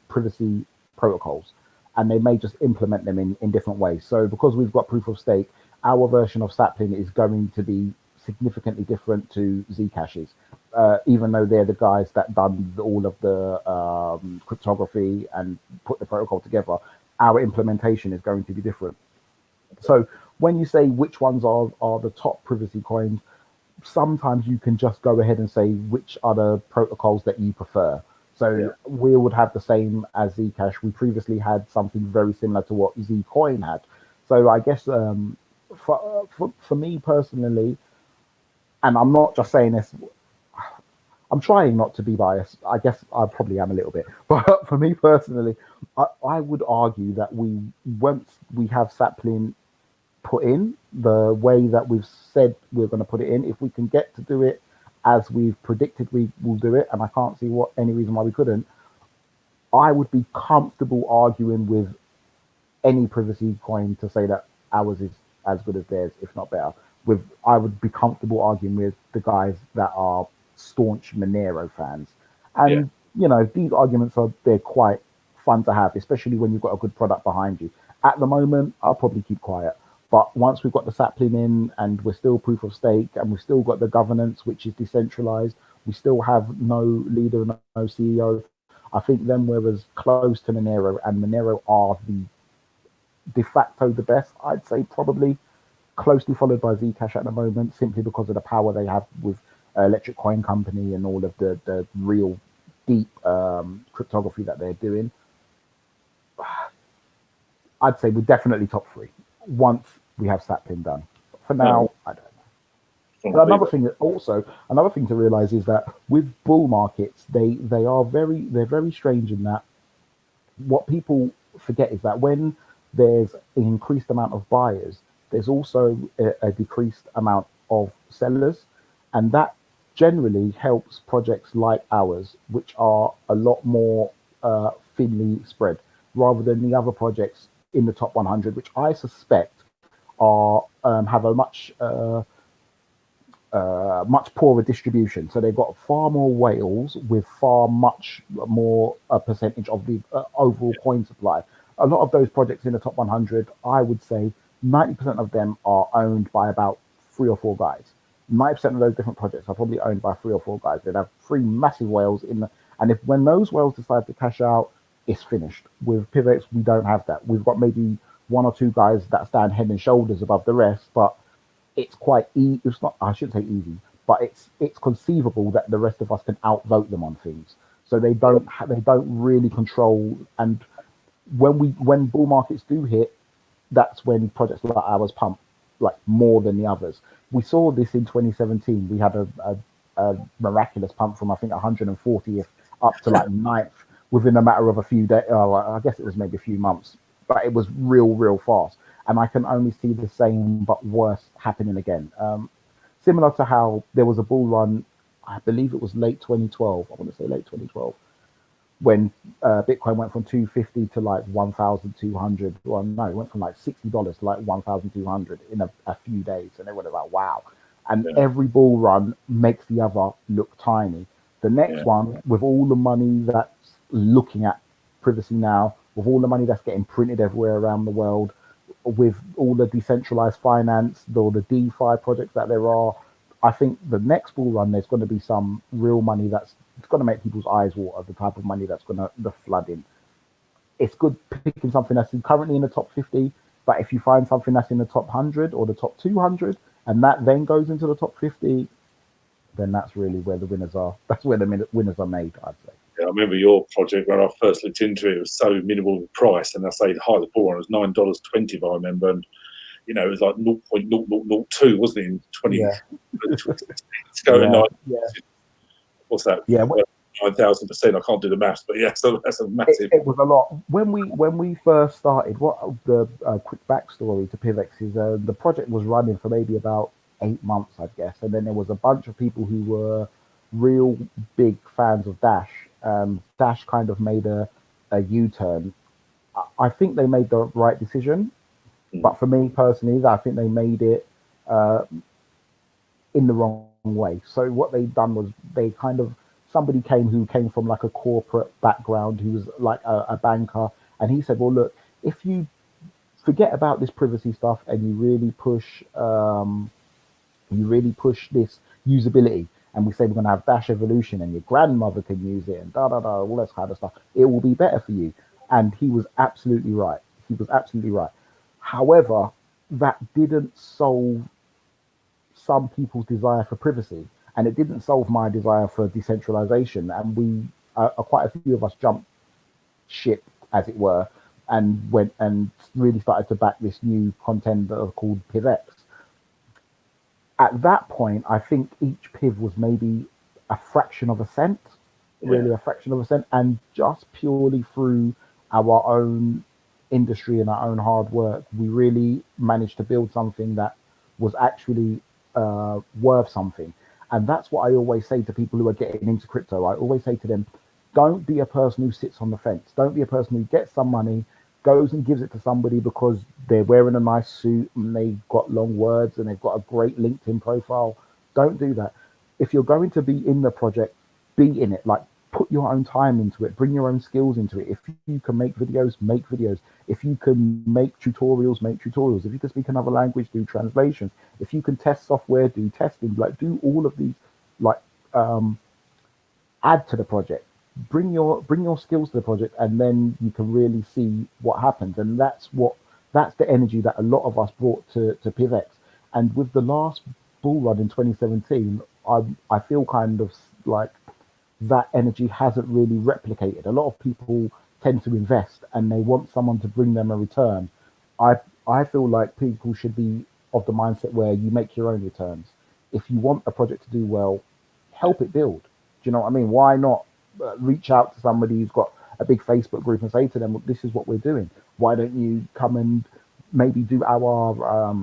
[SPEAKER 2] privacy protocols, and they may just implement them in different ways. So because we've got proof of stake, our version of Sapling is going to be significantly different to Zcash's, even though they're the guys that done all of the cryptography and put the protocol together. Our implementation is going to be different. So when you say which ones are the top privacy coins, sometimes you can just go ahead and say which are the protocols that you prefer. So we would have the same as Zcash. We previously had something very similar to what Zcoin had. So I guess for me personally, and I'm not just saying this, I'm trying not to be biased. I guess I probably am a little bit. But for me personally, I would argue that once we have Sapling put in the way that we've said we're going to put it in, if we can get to do it as we've predicted we will do it, and I can't see any reason why we couldn't, I would be comfortable arguing with any privacy coin to say that ours is as good as theirs, if not better. I would be comfortable arguing with the guys that are staunch Monero fans. And these arguments they're quite fun to have, especially when you've got a good product behind you. At the moment, I'll probably keep quiet. But once we've got the Sapling in and we're still proof of stake and we've still got the governance, which is decentralized, We still have no leader, no CEO. I think them we're as close to Monero, and Monero are the de facto the best. I'd say probably closely followed by Zcash at the moment, simply because of the power they have with Electric Coin Company and all of the real deep cryptography that they're doing. I'd say we're definitely top three once we have Sapling done. For now, I don't know. But another thing to realize is that with bull markets, they're very strange in that what people forget is that when there's an increased amount of buyers, there's also a decreased amount of sellers, and that generally helps projects like ours, which are a lot more thinly spread, rather than the other projects in the top 100, which I suspect are have a much poorer distribution. So they've got far more whales with much more percentage of the overall coin supply. A lot of those projects in the top 100, I would say 90% of them are owned by about 3 or 4 guys. 90% of those different projects are probably owned by 3 or 4 guys. They'd have 3 massive whales in the, and when those whales decide to cash out, it's finished. With PIVX, we don't have that. We've got maybe 1 or 2 guys that stand head and shoulders above the rest, but it's quite easy. It's not, I shouldn't say easy, but it's conceivable that the rest of us can outvote them on things. So they don't really control. And when bull markets do hit, that's when projects like ours pump like more than the others. We saw this in 2017. We had a miraculous pump from I think 140th up to like 9th within a matter of a few days. I guess it was maybe a few months, but it was real fast. And I can only see the same but worse happening again. Similar to how there was a bull run, I believe it was late 2012. I want to say late 2012, when Bitcoin went from 250 to like 1,200. Well, no, it went from like $60 to like 1,200 in a few days, and they were like, wow. And every bull run makes the other look tiny. The next one, with all the money that's looking at privacy now, with all the money that's getting printed everywhere around the world, with all the decentralized finance, all the DeFi projects that there are, I think the next bull run, there's going to be some real money it's going to make people's eyes water, the type of money that's going to flood in. It's good picking something that's currently in the top 50, but if you find something that's in the top 100 or the top 200, and that then goes into the top 50, then that's really where the winners are. That's where the winners are made, I'd say.
[SPEAKER 1] Yeah, I remember your project when I first looked into it. It was so minimal price, and I say the height of the bull run was $9.20, if I remember, and you know it was like 0.0002, wasn't it? In 20,
[SPEAKER 2] Yeah.
[SPEAKER 1] it's going like,
[SPEAKER 2] yeah.
[SPEAKER 1] What's that?
[SPEAKER 2] Yeah.
[SPEAKER 1] 9,000%. I can't do the maths, but yeah, so that's a massive.
[SPEAKER 2] It was a lot. When we first started, what the quick backstory to PIVX is, the project was running for maybe about 8 months, I guess, and then there was a bunch of people who were real big fans of Dash. Dash kind of made a U-turn. I think they made the right decision, but for me personally, I think they made it in the wrong way. So what they done was somebody who came from like a corporate background, who was like a banker, and he said, well, look, if you forget about this privacy stuff and you really push this usability, and we say we're going to have Dash Evolution and your grandmother can use it and all that kind of stuff, it will be better for you. And he was absolutely right. However, that didn't solve some people's desire for privacy, and it didn't solve my desire for decentralization. And we, quite a few of us jumped ship, as it were, and went and really started to back this new contender called PIVX. At that point, I think each PIV was maybe a fraction of a cent, really a fraction of a cent, and just purely through our own industry and our own hard work, we really managed to build something that was actually worth something. And that's what I always say to people who are getting into crypto. I always say to them, don't be a person who sits on the fence. Don't be a person who gets some money, goes and gives it to somebody because they're wearing a nice suit and they've got long words and they've got a great LinkedIn profile. Don't do that. If you're going to be in the project, be in it. Like, put your own time into it. Bring your own skills into it. If you can make videos, make videos. If you can make tutorials, make tutorials. If you can speak another language, do translations. If you can test software, do testing. Like, do all of these, like, add to the project, bring your skills to the project, and then you can really see what happens. And that's the energy that a lot of us brought to PIVX. And with the last bull run in 2017, I feel kind of like that energy hasn't really replicated. A lot of people tend to invest and they want someone to bring them a return. I I feel like people should be of the mindset where you make your own returns. If you want a project to do well, help it build. Do you know what I mean? Why not reach out to somebody who's got a big Facebook group and say to them, "Look, this is what we're doing. Why don't you come and maybe do our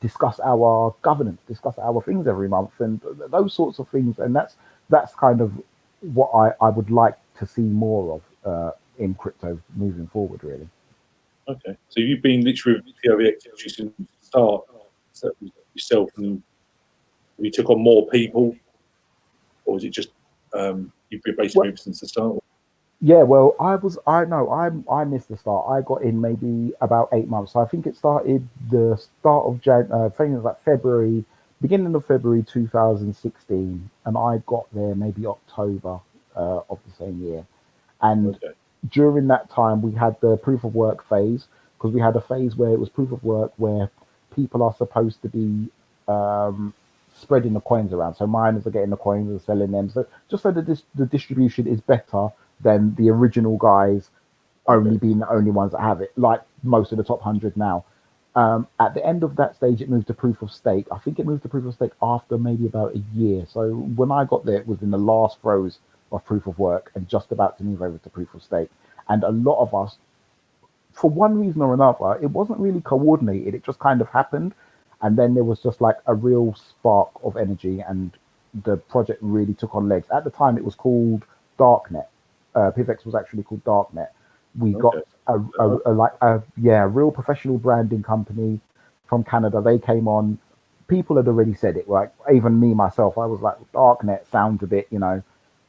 [SPEAKER 2] discuss our governance, discuss our things every month, and those sorts of things." And that's kind of what I would like to see more of in crypto moving forward, really.
[SPEAKER 1] Okay, so you've been literally with PIVX since the start yourself, and you took on more people, or was it just you've been basically
[SPEAKER 2] Well,
[SPEAKER 1] moved since the start?
[SPEAKER 2] yeah, well, I missed the start. I got in maybe about 8 months. So I think it started the start of I think it was like February, beginning of February 2016, and I got there maybe October of the same year. And
[SPEAKER 1] Okay,
[SPEAKER 2] during that time, we had the proof of work phase, because we had a phase where it was proof of work where people are supposed to be um, spreading the coins around. So miners are getting the coins and selling them. So just so that the distribution is better than the original guys only
[SPEAKER 1] okay,
[SPEAKER 2] being the only ones that have it, like most of the top 100 now. At the end of that stage, it moved to proof of stake. I think it moved to proof of stake after maybe about a year. So when I got there, it was in the last throes of proof of work and just about to move over to proof of stake. And a lot of us, for one reason or another, it wasn't really coordinated. It just kind of happened. And then there was just like a real spark of energy, and the project really took on legs. At the time, it was called Darknet. PIVX was actually called Darknet. We got
[SPEAKER 1] okay.
[SPEAKER 2] a real professional branding company from Canada. They came on. People had already said it. Like even me myself, I was like, Darknet sounds a bit,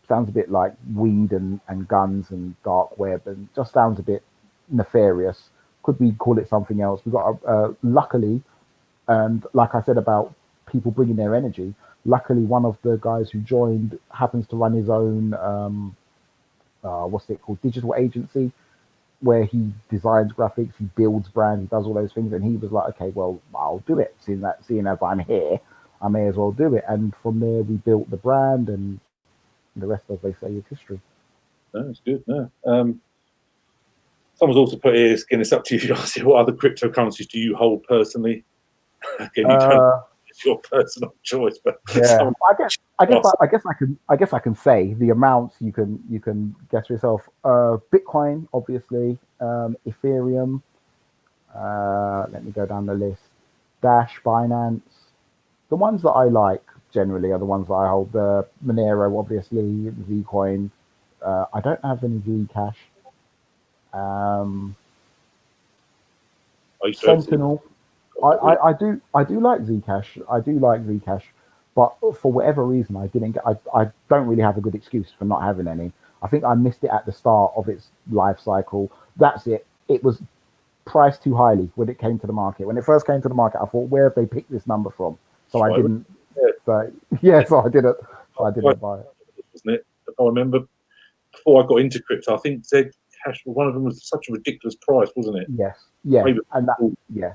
[SPEAKER 2] sounds a bit like weed and guns and dark web, and just sounds a bit nefarious. Could we call it something else? We got luckily, and like I said about people bringing their energy. Luckily, one of the guys who joined happens to run his own what's it called, digital agency, where he designs graphics, he builds brands, he does all those things, and he was like, okay, well, I'll do it. Seeing as I'm here, I may as well do it. And from there, we built the brand, and the rest, as they say, is history.
[SPEAKER 1] No, it's good. No. Someone's also put here, again, it's up to you. What other cryptocurrencies do you hold personally? Again, you don't.
[SPEAKER 2] Uh,
[SPEAKER 1] It's your personal choice, but
[SPEAKER 2] yeah,
[SPEAKER 1] someone asked.
[SPEAKER 2] I guess I can say the amounts you can guess yourself. Bitcoin, obviously, Ethereum. Let me go down the list. Dash, Binance. The ones that I like generally are the ones that I hold. The Monero, obviously, Zcoin. I don't have any Zcash. Um,
[SPEAKER 1] I used to have to.
[SPEAKER 2] Sentinel. I do like Zcash. I do like Zcash, but for whatever reason, I didn't get. I don't really have a good excuse for not having any. I think I missed it at the start of its life cycle. That's it. It was priced too highly when it came to the market. When it first came to the market, I thought, where have they picked this number from? So I
[SPEAKER 1] Right,
[SPEAKER 2] didn't.
[SPEAKER 1] yeah,
[SPEAKER 2] So yeah, so I didn't. So I
[SPEAKER 1] right,
[SPEAKER 2] didn't buy it.
[SPEAKER 1] wasn't it? If I remember, before I got into crypto, I think Zcash, one of them was such a ridiculous price, wasn't it?
[SPEAKER 2] Yes, yeah,
[SPEAKER 1] Maybe,
[SPEAKER 2] and that yeah.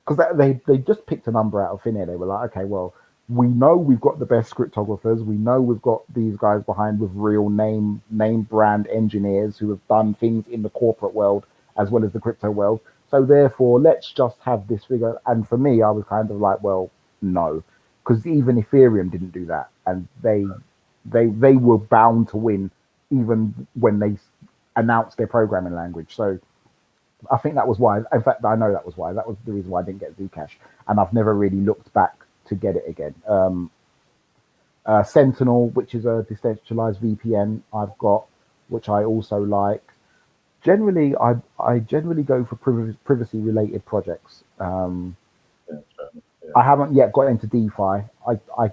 [SPEAKER 2] Because they just picked a number out of thin air. They were like, okay, well, we know we've got the best cryptographers. We know we've got these guys behind with real name brand engineers who have done things in the corporate world as well as the crypto world. So therefore, let's just have this figure. And for me, I was kind of like, well, no, because even Ethereum didn't do that, and they were bound to win even when they announced their programming language. So I think that was why. In fact, I know that was why. That was the reason why I didn't get Zcash, and I've never really looked back to get it again. Sentinel, which is a decentralized VPN, I've got, which I also like. Generally, I generally go for privacy related projects.
[SPEAKER 1] yeah, fair enough, yeah.
[SPEAKER 2] I haven't yet got into DeFi. I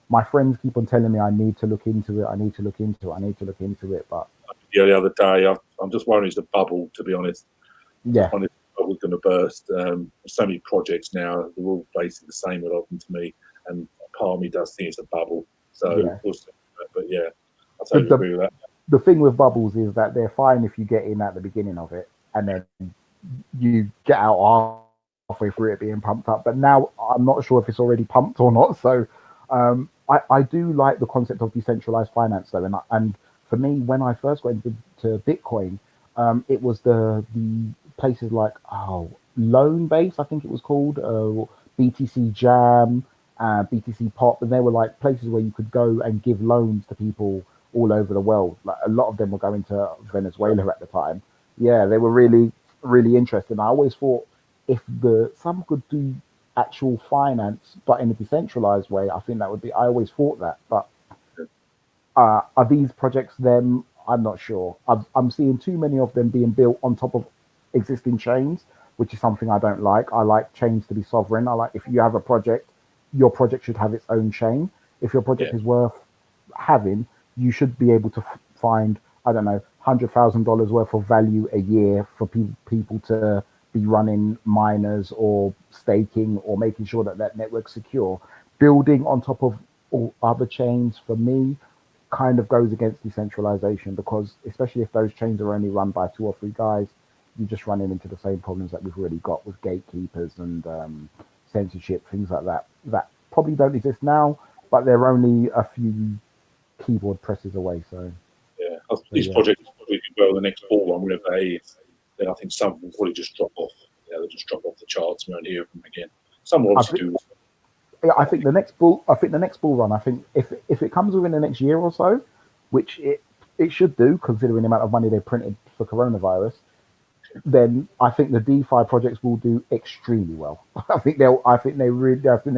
[SPEAKER 2] my friends keep on telling me I need to look into it. I need to look into it. I need to look into it. But
[SPEAKER 1] The other day, I'm just worried it's a bubble, to be honest. I'm just
[SPEAKER 2] yeah,
[SPEAKER 1] wondering if the bubble's going to burst. There's so many projects now, they're all basically the same a lot of them to me, and part of me does think it's a bubble. So
[SPEAKER 2] yeah.
[SPEAKER 1] we'll see. But yeah. totally agree with that.
[SPEAKER 2] The thing with bubbles is that they're fine if you get in at the beginning of it and then you get out halfway through it being pumped up. But now I'm not sure if it's already pumped or not. So I do like the concept of decentralized finance though, and for me, when I first got into Bitcoin, it was the places like Loanbase, I think it was called, BTC Jam, BTC Pop, and they were like places where you could go and give loans to people all over the world. Like a lot of them were going to Venezuela at the time. Yeah, they were really, really interesting. I always thought if some could do actual finance, but in a decentralized way, I think that would be. I always thought that, but are these projects them? I'm not sure. I'm seeing too many of them being built on top of existing chains, which is something I don't like. I like chains to be sovereign. I like if you have a project, your project should have its own chain. If your project is worth having, you should be able to find, I don't know, $100,000 worth of value a year for people to be running miners or staking or making sure that that network's secure. Building on top of all other chains, for me, kind of goes against decentralization, because especially if those chains are only run by 2 or 3 guys, you're just running into the same problems that we've already got with gatekeepers and censorship, things like that, that probably don't exist now, but they're only a few keyboard presses away. So
[SPEAKER 1] these projects probably do well the next bull run, whatever that is. Then I think some will probably just drop off. They'll just drop off the charts and we won't hear from them again. Some will obviously do.
[SPEAKER 2] I think the next bull run, I think if it comes within the next year or so, which it should do considering the amount of money they printed for coronavirus, then I think the DeFi projects will do extremely well. I think they'll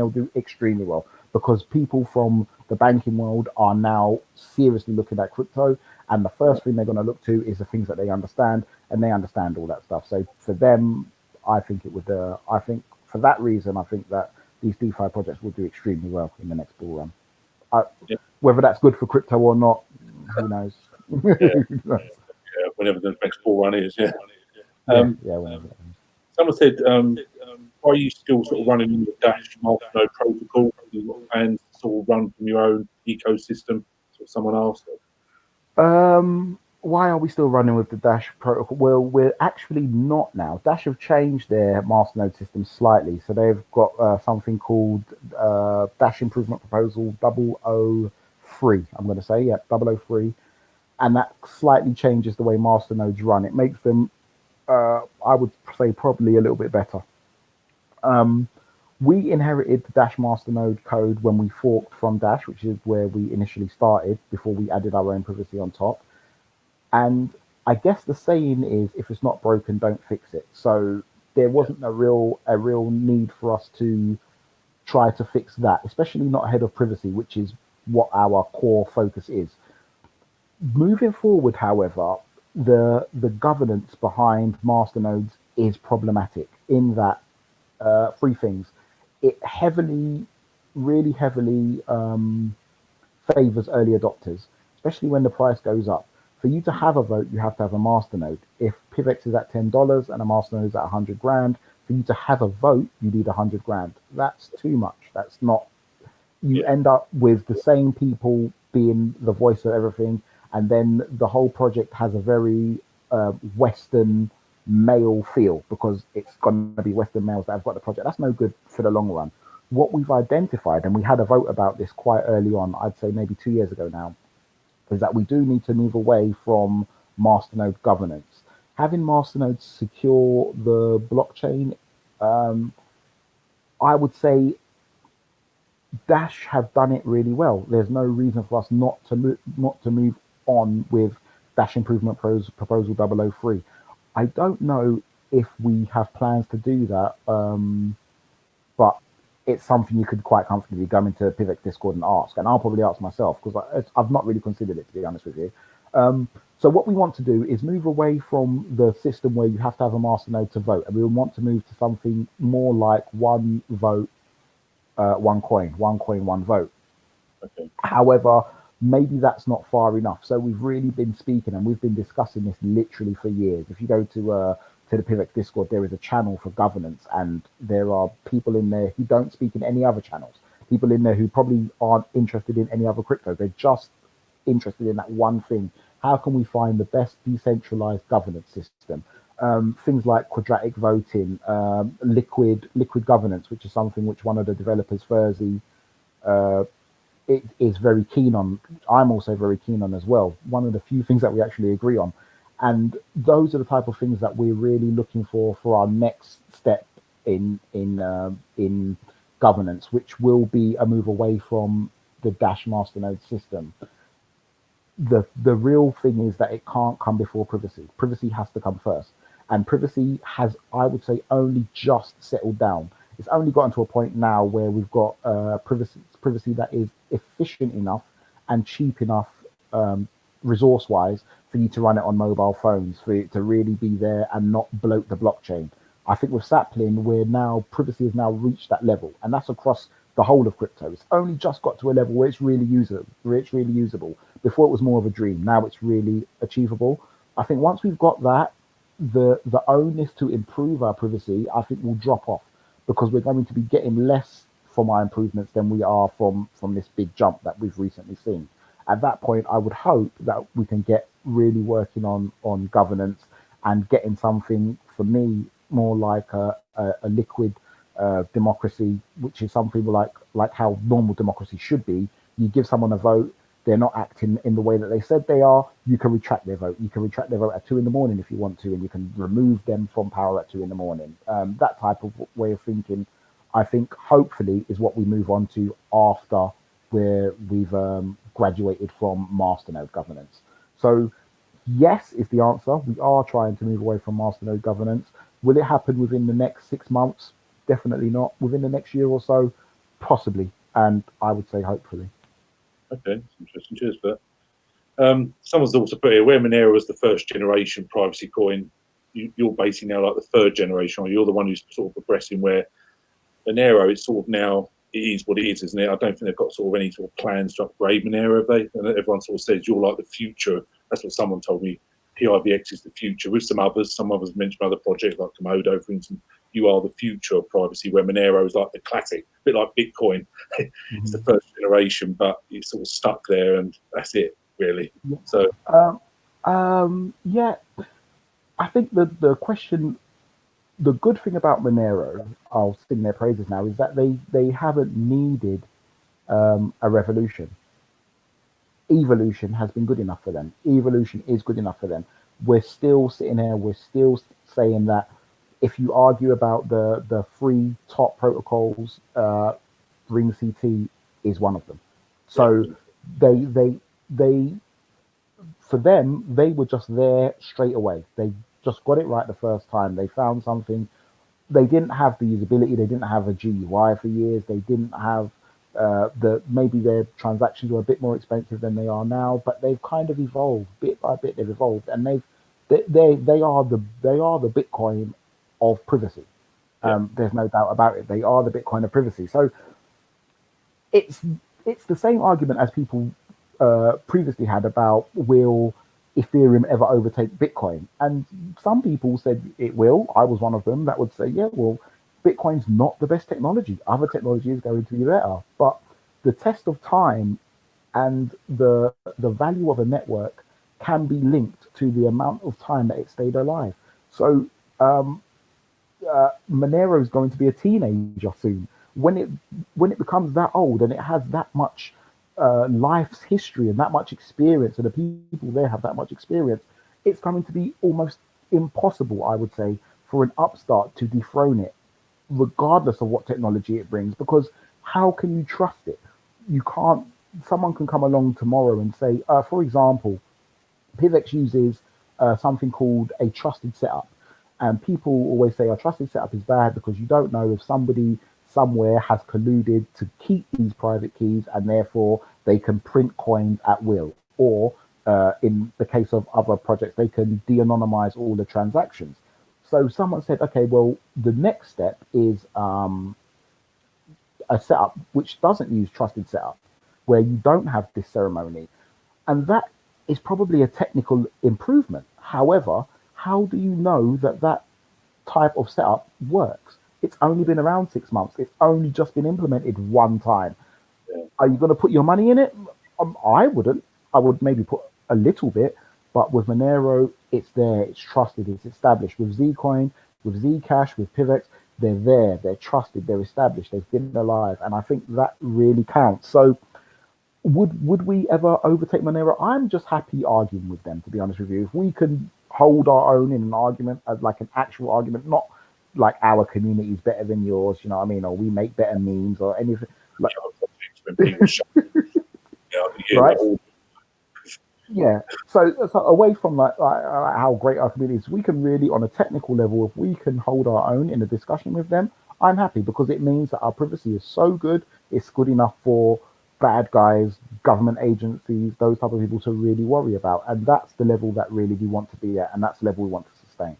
[SPEAKER 2] do extremely well, because people from the banking world are now seriously looking at crypto, and the first thing they're going to look to is the things that they understand, and they understand all that stuff. So for them, I think it would. I think for that reason, I think that these DeFi projects will do extremely well in the next bull run. Whether that's good for crypto or not, who knows?
[SPEAKER 1] Whenever the next bull run is,
[SPEAKER 2] whenever.
[SPEAKER 1] Someone said, are you still sort of running in the Dash Mastercode protocol? You've got plans to sort of run from your own ecosystem? So someone asked.
[SPEAKER 2] Why are we still running with the Dash protocol? Well, we're actually not now. Dash have changed their masternode system slightly. So they've got something called Dash Improvement Proposal 003, I'm going to say. 003. And that slightly changes the way masternodes run. It makes them, I would say, probably a little bit better. We inherited the Dash masternode code when we forked from Dash, which is where we initially started before we added our own privacy on top. And I guess the saying is, if it's not broken, don't fix it. So there wasn't a real need for us to try to fix that, especially not ahead of privacy, which is what our core focus is. Moving forward, however, the governance behind masternodes is problematic in that 3 things. It really heavily favors early adopters, especially when the price goes up. For you to have a vote, you have to have a masternode. If PIVX is at $10 and a masternode is at 100 grand, for you to have a vote, you need 100 grand. That's too much. That's not. You end up with the same people being the voice of everything, and then the whole project has a very Western male feel, because it's going to be Western males that have got the project. That's no good for the long run. What we've identified, and we had a vote about this quite early on, I'd say maybe 2 years ago now, is that we do need to move away from masternode governance. Having masternodes secure the blockchain, I would say Dash have done it really well. There's no reason for us not to move on with Dash Improvement Proposal 003. I don't know if we have plans to do that, but it's something you could quite comfortably go into PIVX Discord and ask, and I'll probably ask myself, because I've not really considered it, to be honest with you. So what we want to do is move away from the system where you have to have a masternode to vote, and we want to move to something more like 1 vote, 1 coin, 1 coin, 1 vote.
[SPEAKER 1] Okay.
[SPEAKER 2] However, maybe that's not far enough. So we've really been speaking, and we've been discussing this literally for years. If you go to the PIVX Discord, there is a channel for governance, and there are people in there who don't speak in any other channels. People in there who probably aren't interested in any other crypto. They're just interested in that one thing. How can we find the best decentralized governance system? Things like quadratic voting, liquid governance, which is something which one of the developers, Furzy, it is very keen on. I'm also very keen on as well. One of the few things that we actually agree on, and those are the type of things that we're really looking for our next step in governance, which will be a move away from the Dash masternode system. The real thing is that it can't come before privacy. Privacy has to come first, and privacy has, I would say, only just settled down. It's only gotten to a point now where we've got privacy that is efficient enough and cheap enough, resource-wise, for you to run it on mobile phones, for it to really be there and not bloat the blockchain. I think with Sapling, privacy has now reached that level, and that's across the whole of crypto. It's only just got to a level where it's really usable. Before it was more of a dream. Now it's really achievable. I think once we've got that, the onus to improve our privacy, I think, will drop off, because we're going to be getting less from our improvements than we are from this big jump that we've recently seen. At that point, I would hope that we can get really working on governance and getting something, for me, more like a liquid democracy, which is something like how normal democracy should be. You give someone a vote, they're not acting in the way that they said they are, you can retract their vote. You can retract their vote at 2 a.m. if you want to, and you can remove them from power at 2 a.m. That type of way of thinking, I think, hopefully, is what we move on to after where we've graduated from masternode governance. So yes is the answer. We are trying to move away from masternode governance. Will it happen within the next 6 months? Definitely not. Within the next year or so, possibly. And I would say hopefully.
[SPEAKER 1] Okay, interesting. Cheers for that. Someone's also put here, where Monero was the first generation privacy coin, you're basically now like the third generation, or you're the one who's sort of progressing, where Monero is sort of now, it is what it is, isn't it? I don't think they've got sort of any sort of plans to upgrade Monero, have they? And everyone sort of says you're like the future. That's what someone told me. PIVX is the future. With some others mentioned other projects like Komodo, for instance. You are the future of privacy, where Monero is like the classic, a bit like Bitcoin. It's the first generation, but it's sort of stuck there, and that's it, really. So,
[SPEAKER 2] yeah, I think the question, the good thing about Monero, I'll sing their praises now, is that they haven't needed a revolution. Evolution has been good enough for them. Evolution is good enough for them. We're still sitting here, we're still saying that if you argue about the 3 top protocols, Ring CT is one of them. So they for them, they were just there straight away. They just got it right the first time. They found something. They didn't have the usability. They didn't have a GUI for years. They didn't have maybe their transactions were a bit more expensive than they are now, but they've kind of evolved bit by bit. They've evolved, and they are the Bitcoin of privacy. There's no doubt about it. They are the Bitcoin of privacy. So it's the same argument as people previously had about, will Ethereum ever overtake Bitcoin? And some people said it will. I was one of them that would say, yeah, well, Bitcoin's not the best technology. Other technology is going to be better. But the test of time and the value of a network can be linked to the amount of time that it stayed alive. So Monero is going to be a teenager soon. When it becomes that old and it has that much life's history and that much experience, and the people there have that much experience, it's going to be almost impossible, I would say, for an upstart to dethrone it, regardless of what technology it brings, because how can you trust it? You can't. Someone can come along tomorrow and say, for example, PIVX uses something called a trusted setup, and people always say a trusted setup is bad because you don't know if somebody somewhere has colluded to keep these private keys, and therefore they can print coins at will, or in the case of other projects, they can de-anonymize all the transactions. So someone said, okay, well, the next step is a setup which doesn't use trusted setup, where you don't have this ceremony. And that is probably a technical improvement. However, how do you know that that type of setup works? It's only been around 6 months. It's only just been implemented one time. Are you going to put your money in it? I wouldn't. I would maybe put a little bit, but with Monero, it's there, it's trusted, it's established. With Zcoin, with Zcash, with PIVX, they're there, they're trusted, they're established, they've been alive, and I think that really counts. So would we ever overtake Monero? I'm just happy arguing with them, to be honest with you. If we can hold our own in an argument, like an actual argument, not like our community is better than yours, you know what I mean, or we make better memes or anything, like,
[SPEAKER 1] when people shut,
[SPEAKER 2] right? Yeah. So away from like how great our community is, we can really, on a technical level, if we can hold our own in a discussion with them, I'm happy because it means that our privacy is so good, it's good enough for bad guys, government agencies, those type of people to really worry about. And that's the level that really we want to be at, and that's the level we want to sustain.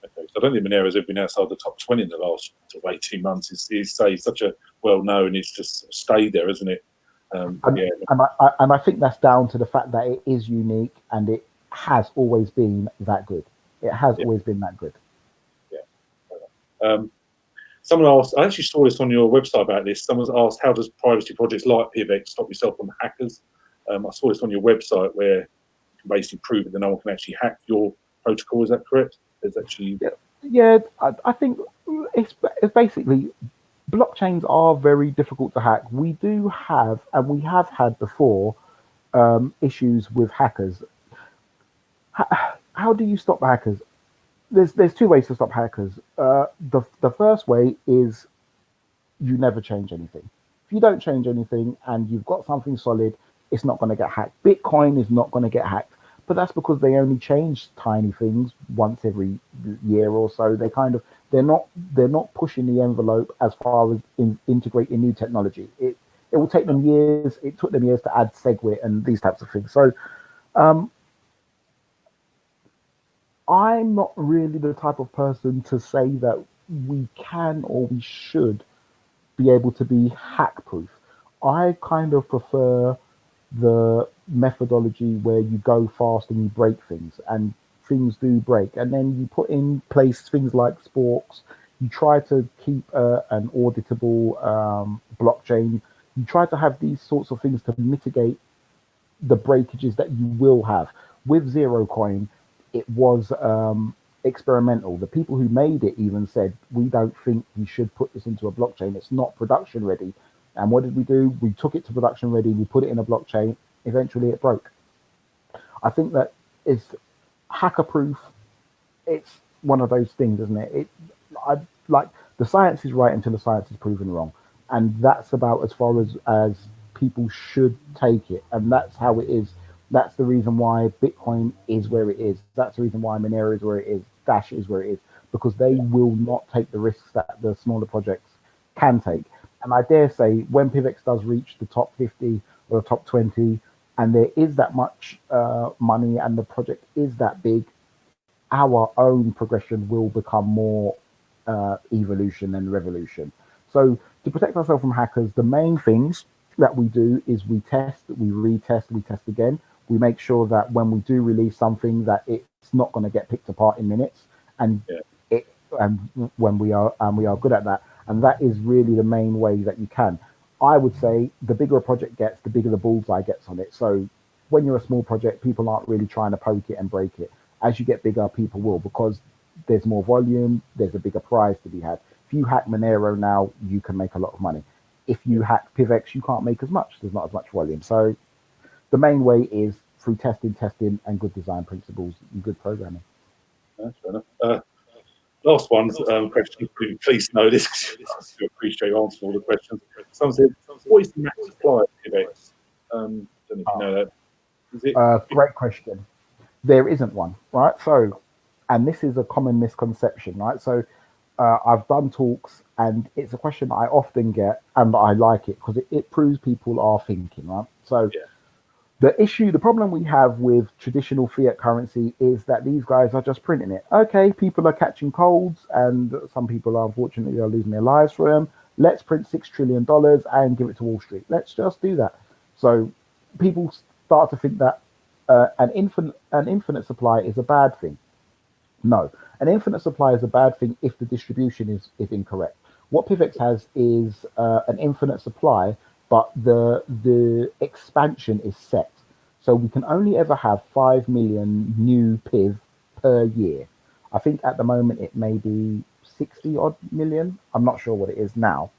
[SPEAKER 1] Okay. So I don't think Monero's ever been outside the top 20 in the last sort of 18 months. It's such a well-known, it's just sort of stayed there, isn't it? Yeah.
[SPEAKER 2] And I think that's down to the fact that it is unique and it has always been that good. It has always been that good.
[SPEAKER 1] Yeah. Someone asked, I actually saw this on your website about this. Someone's asked, how does privacy projects like PIVX stop yourself from hackers? I saw this on your website where you can basically prove that no one can actually hack your protocol. Is that correct? There's actually...
[SPEAKER 2] Yeah, I think it's basically, blockchains are very difficult to hack. We do have, and we have had before, issues with hackers. How do you stop hackers? There's two ways to stop hackers. The first way is you never change anything. If you don't change anything and you've got something solid, it's not going to get hacked. Bitcoin is not going to get hacked, but that's because they only change tiny things once every year or so. They're not pushing the envelope as far as integrating new technology. It will take them years. It took them years to add SegWit and these types of things. So I'm not really the type of person to say that we can or we should be able to be hack proof. I kind of prefer the methodology where you go fast and you break things, and things do break, and then you put in place things like sporks. You try to keep an auditable blockchain. You try to have these sorts of things to mitigate the breakages that you will have. With Zero Coin, it was experimental. The people who made it even said, we don't think we should put this into a blockchain. It's not production ready. And what did we do? We took it to production ready. We put it in a blockchain. Eventually it broke. I think that is hacker proof. It's one of those things, isn't it? I like, the science is right until the science is proven wrong. And that's about as far as people should take it. And that's how it is. That's the reason why Bitcoin is where it is. That's the reason why Monero is where it is. Dash is where it is, because they will not take the risks that the smaller projects can take. And I dare say, when PIVX does reach the top 50 or the top 20, and there is that much money and the project is that big, our own progression will become more evolution and revolution. So to protect ourselves from hackers, the main things that we do is we test, we retest, we test again. We make sure that when we do release something, that it's not going to get picked apart in minutes, and when we are good at that. And that is really the main way that you can. I would say the bigger a project gets, the bigger the bullseye gets on it. So when you're a small project, people aren't really trying to poke it and break it. As you get bigger, people will, because there's more volume, there's a bigger prize to be had. If you hack Monero now, you can make a lot of money. If you hack PIVX, you can't make as much. There's not as much volume. So the main way is through testing, and good design principles and good programming.
[SPEAKER 1] That's fair enough. Last one, question. Please know this. I appreciate you answering all the questions. Someone said, what is the max supply of PIVX? Don't know if you know that. Is it?
[SPEAKER 2] Great question. There isn't one, right? So, and this is a common misconception, right? So I've done talks, and it's a question I often get, and I like it because it proves people are thinking, right? So the problem we have with traditional fiat currency is that these guys are just printing it. Okay, people are catching colds, and some people are unfortunately losing their lives for them. Let's print $6 trillion and give it to Wall Street. Let's just do that. So people start to think that an infinite supply is a bad thing. No, an infinite supply is a bad thing if the distribution is incorrect. What PIVX has is an infinite supply, but the expansion is set. So we can only ever have 5 million new PIV per year. I think at the moment it may be 60 odd million. I'm not sure what it is now.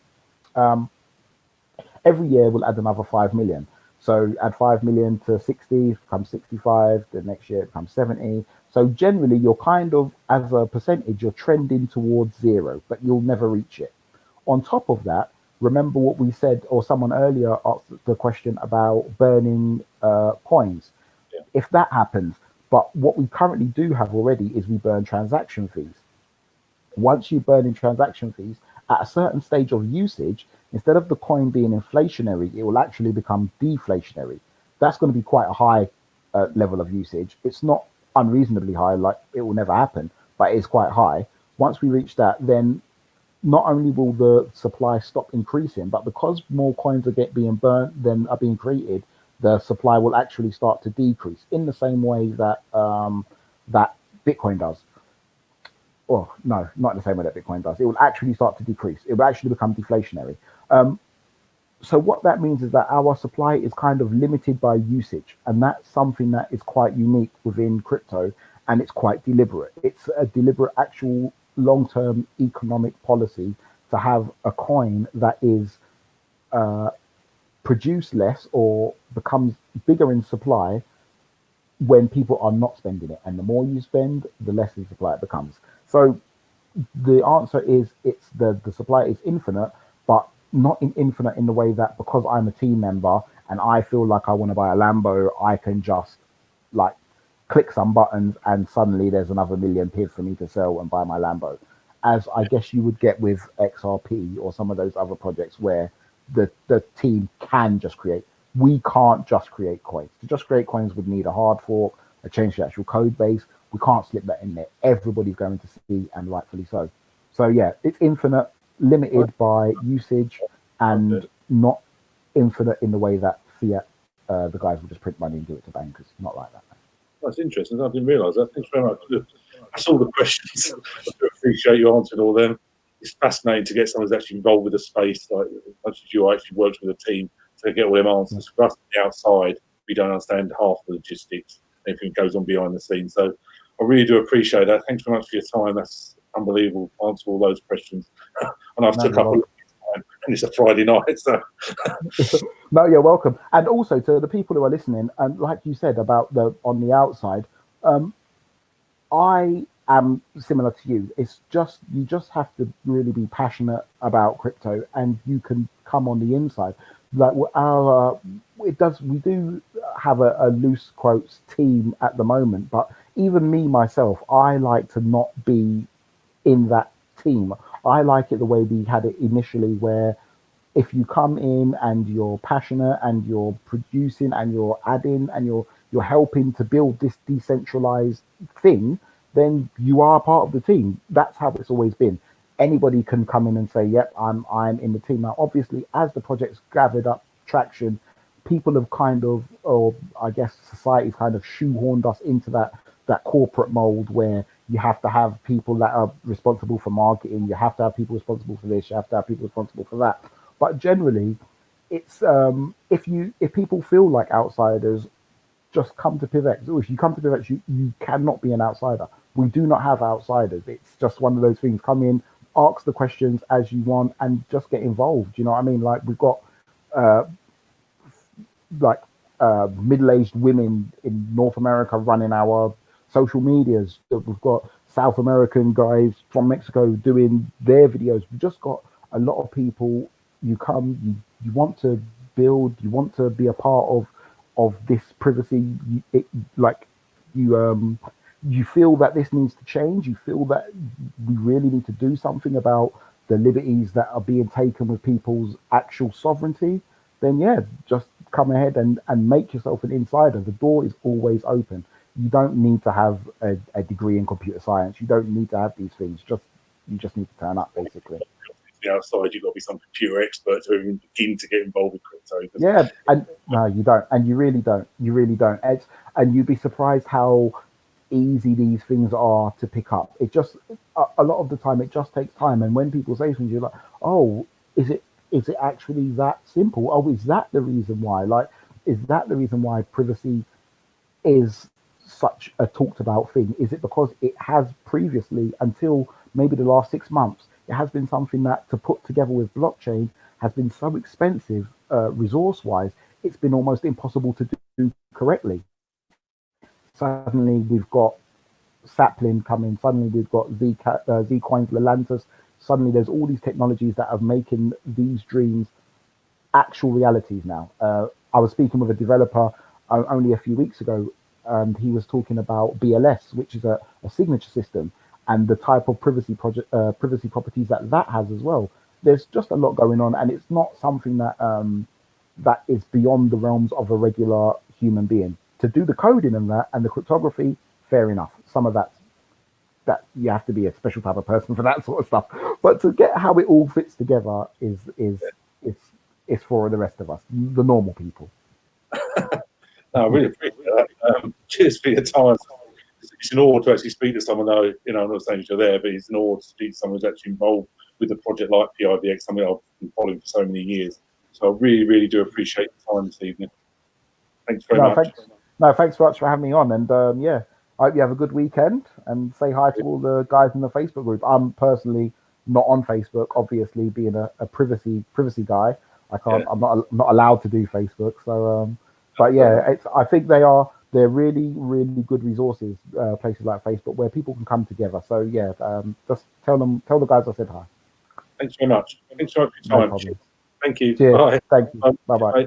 [SPEAKER 2] Every year we'll add another 5 million. So add 5 million to 60, becomes 65. The next year it becomes 70. So generally you're kind of, as a percentage, you're trending towards zero, but you'll never reach it. On top of that, remember what we said, or someone earlier asked the question about burning coins.
[SPEAKER 1] Yeah.
[SPEAKER 2] If that happens, but what we currently do have already is we burn transaction fees. Once you burn in transaction fees, at a certain stage of usage, instead of the coin being inflationary, it will actually become deflationary. That's going to be quite a high level of usage. It's not unreasonably high, like it will never happen, but it is quite high. Once we reach that, then not only will the supply stop increasing, but because more coins are being burnt than are being created, the supply will actually start to decrease in the same way that that Bitcoin does. Well, no, not in the same way that Bitcoin does. It will actually start to decrease. It will actually become deflationary. So what that means is that our supply is kind of limited by usage, and that's something that is quite unique within crypto, and it's quite deliberate. It's a deliberate, actual long-term economic policy to have a coin that is produced less or becomes bigger in supply when people are not spending it, and the more you spend, the less in supply it becomes. So the answer is it's the supply is infinite, but not infinite in the way that because I'm a team member and I feel like I want to buy a Lambo, I can just like click some buttons and suddenly there's another million PIV for me to sell and buy my Lambo. As I guess you would get with XRP or some of those other projects where the team can just create. We can't just create coins. To just create coins would need a hard fork, a change to the actual code base. We can't slip that in there. Everybody's going to see, and rightfully so. So yeah, it's infinite, limited by usage, and not infinite in the way that fiat, the guys will just print money and give it to bankers. Not like that.
[SPEAKER 1] That's interesting. I didn't realise that. Thanks very much. That's all the questions. I do appreciate you answering all them. It's fascinating to get someone who's actually involved with the space, like as much as you actually worked with a team to get all them answers. For us on the outside, we don't understand half the logistics. Anything goes on behind the scenes. So I really do appreciate that. Thanks very much for your time. That's unbelievable. Answer all those questions. And I've took up a lot of time, and it's a Friday night, so.
[SPEAKER 2] No, you're welcome. And also to the people who are listening, and like you said about the on the outside, I am similar to you. It's just you just have to really be passionate about crypto, and you can come on the inside. Like we do have a loose quotes team at the moment, but even me myself, I like to not be in that team. I like it the way we had it initially, where if you come in and you're passionate and you're producing and you're adding and you're helping to build this decentralized thing, then you are part of the team. That's how it's always been. Anybody can come in and say, yep, I'm in the team. Now, obviously, as the project's gathered up traction, people have kind of, or I guess society's kind of shoehorned us into that corporate mold where you have to have people that are responsible for marketing, you have to have people responsible for this, you have to have people responsible for that. But generally, it's if people feel like outsiders, just come to PIVX. Or if you come to PIVX, you cannot be an outsider. We do not have outsiders. It's just one of those things. Come in, ask the questions as you want, and just get involved. You know what I mean? Like we've got middle-aged women in North America running our social medias. We've got South American guys from Mexico doing their videos. We've just got a lot of people. You come, you want to build, you want to be a part of this privacy. You feel that this needs to change. You feel that we really need to do something about the liberties that are being taken with people's actual sovereignty. Then yeah, just come ahead and make yourself an insider. The door is always open. You don't need to have a degree in computer science. You don't need to have these things. You just need to turn up, basically.
[SPEAKER 1] The outside, you've got to be some computer expert to even begin to get involved with crypto.
[SPEAKER 2] Yeah, and no, you don't, and you really don't. You really don't. And you'd be surprised how easy these things are to pick up. It just a lot of the time it just takes time. And when people say things, you're like, oh, is it actually that simple? Oh, is that the reason why? Like, is that the reason why privacy is such a talked about thing? Is it because it has previously, until maybe the last 6 months, it has been something that to put together with blockchain has been so expensive, resource wise, it's been almost impossible to do correctly. Suddenly we've got sapling coming, suddenly we've got Z coins, Lelantus, suddenly there's all these technologies that are making these dreams actual realities now. I was speaking with a developer only a few weeks ago, and he was talking about BLS, which is a signature system, and the type of privacy properties that has as well. There's just a lot going on, and it's not something that that is beyond the realms of a regular human being. To do the coding and that and the cryptography, fair enough. Some of that you have to be a special type of person for that sort of stuff. But to get how it all fits together is for the rest of us, the normal people.
[SPEAKER 1] No, I really appreciate that. Cheers for your time. It's an honour to actually speak to someone, though, I'm not saying you're there, but it's an honour to speak to someone who's actually involved with a project like PIVX, something I've been following for so many years. So I really, really do appreciate the time this evening. Thanks very much.
[SPEAKER 2] Thanks so much for having me on. And yeah, I hope you have a good weekend, and say hi to all the guys in the Facebook group. I'm personally not on Facebook, obviously, being a privacy guy. I can't. Yeah. I'm not allowed to do Facebook. So, but yeah, I think they're really, really good resources, places like Facebook, where people can come together. So yeah, just tell the guys I said hi.
[SPEAKER 1] Thanks very much. Thanks so much for your time.
[SPEAKER 2] No problem.
[SPEAKER 1] Thank you.
[SPEAKER 2] Cheers.
[SPEAKER 1] Bye.
[SPEAKER 2] Thank you. Bye bye.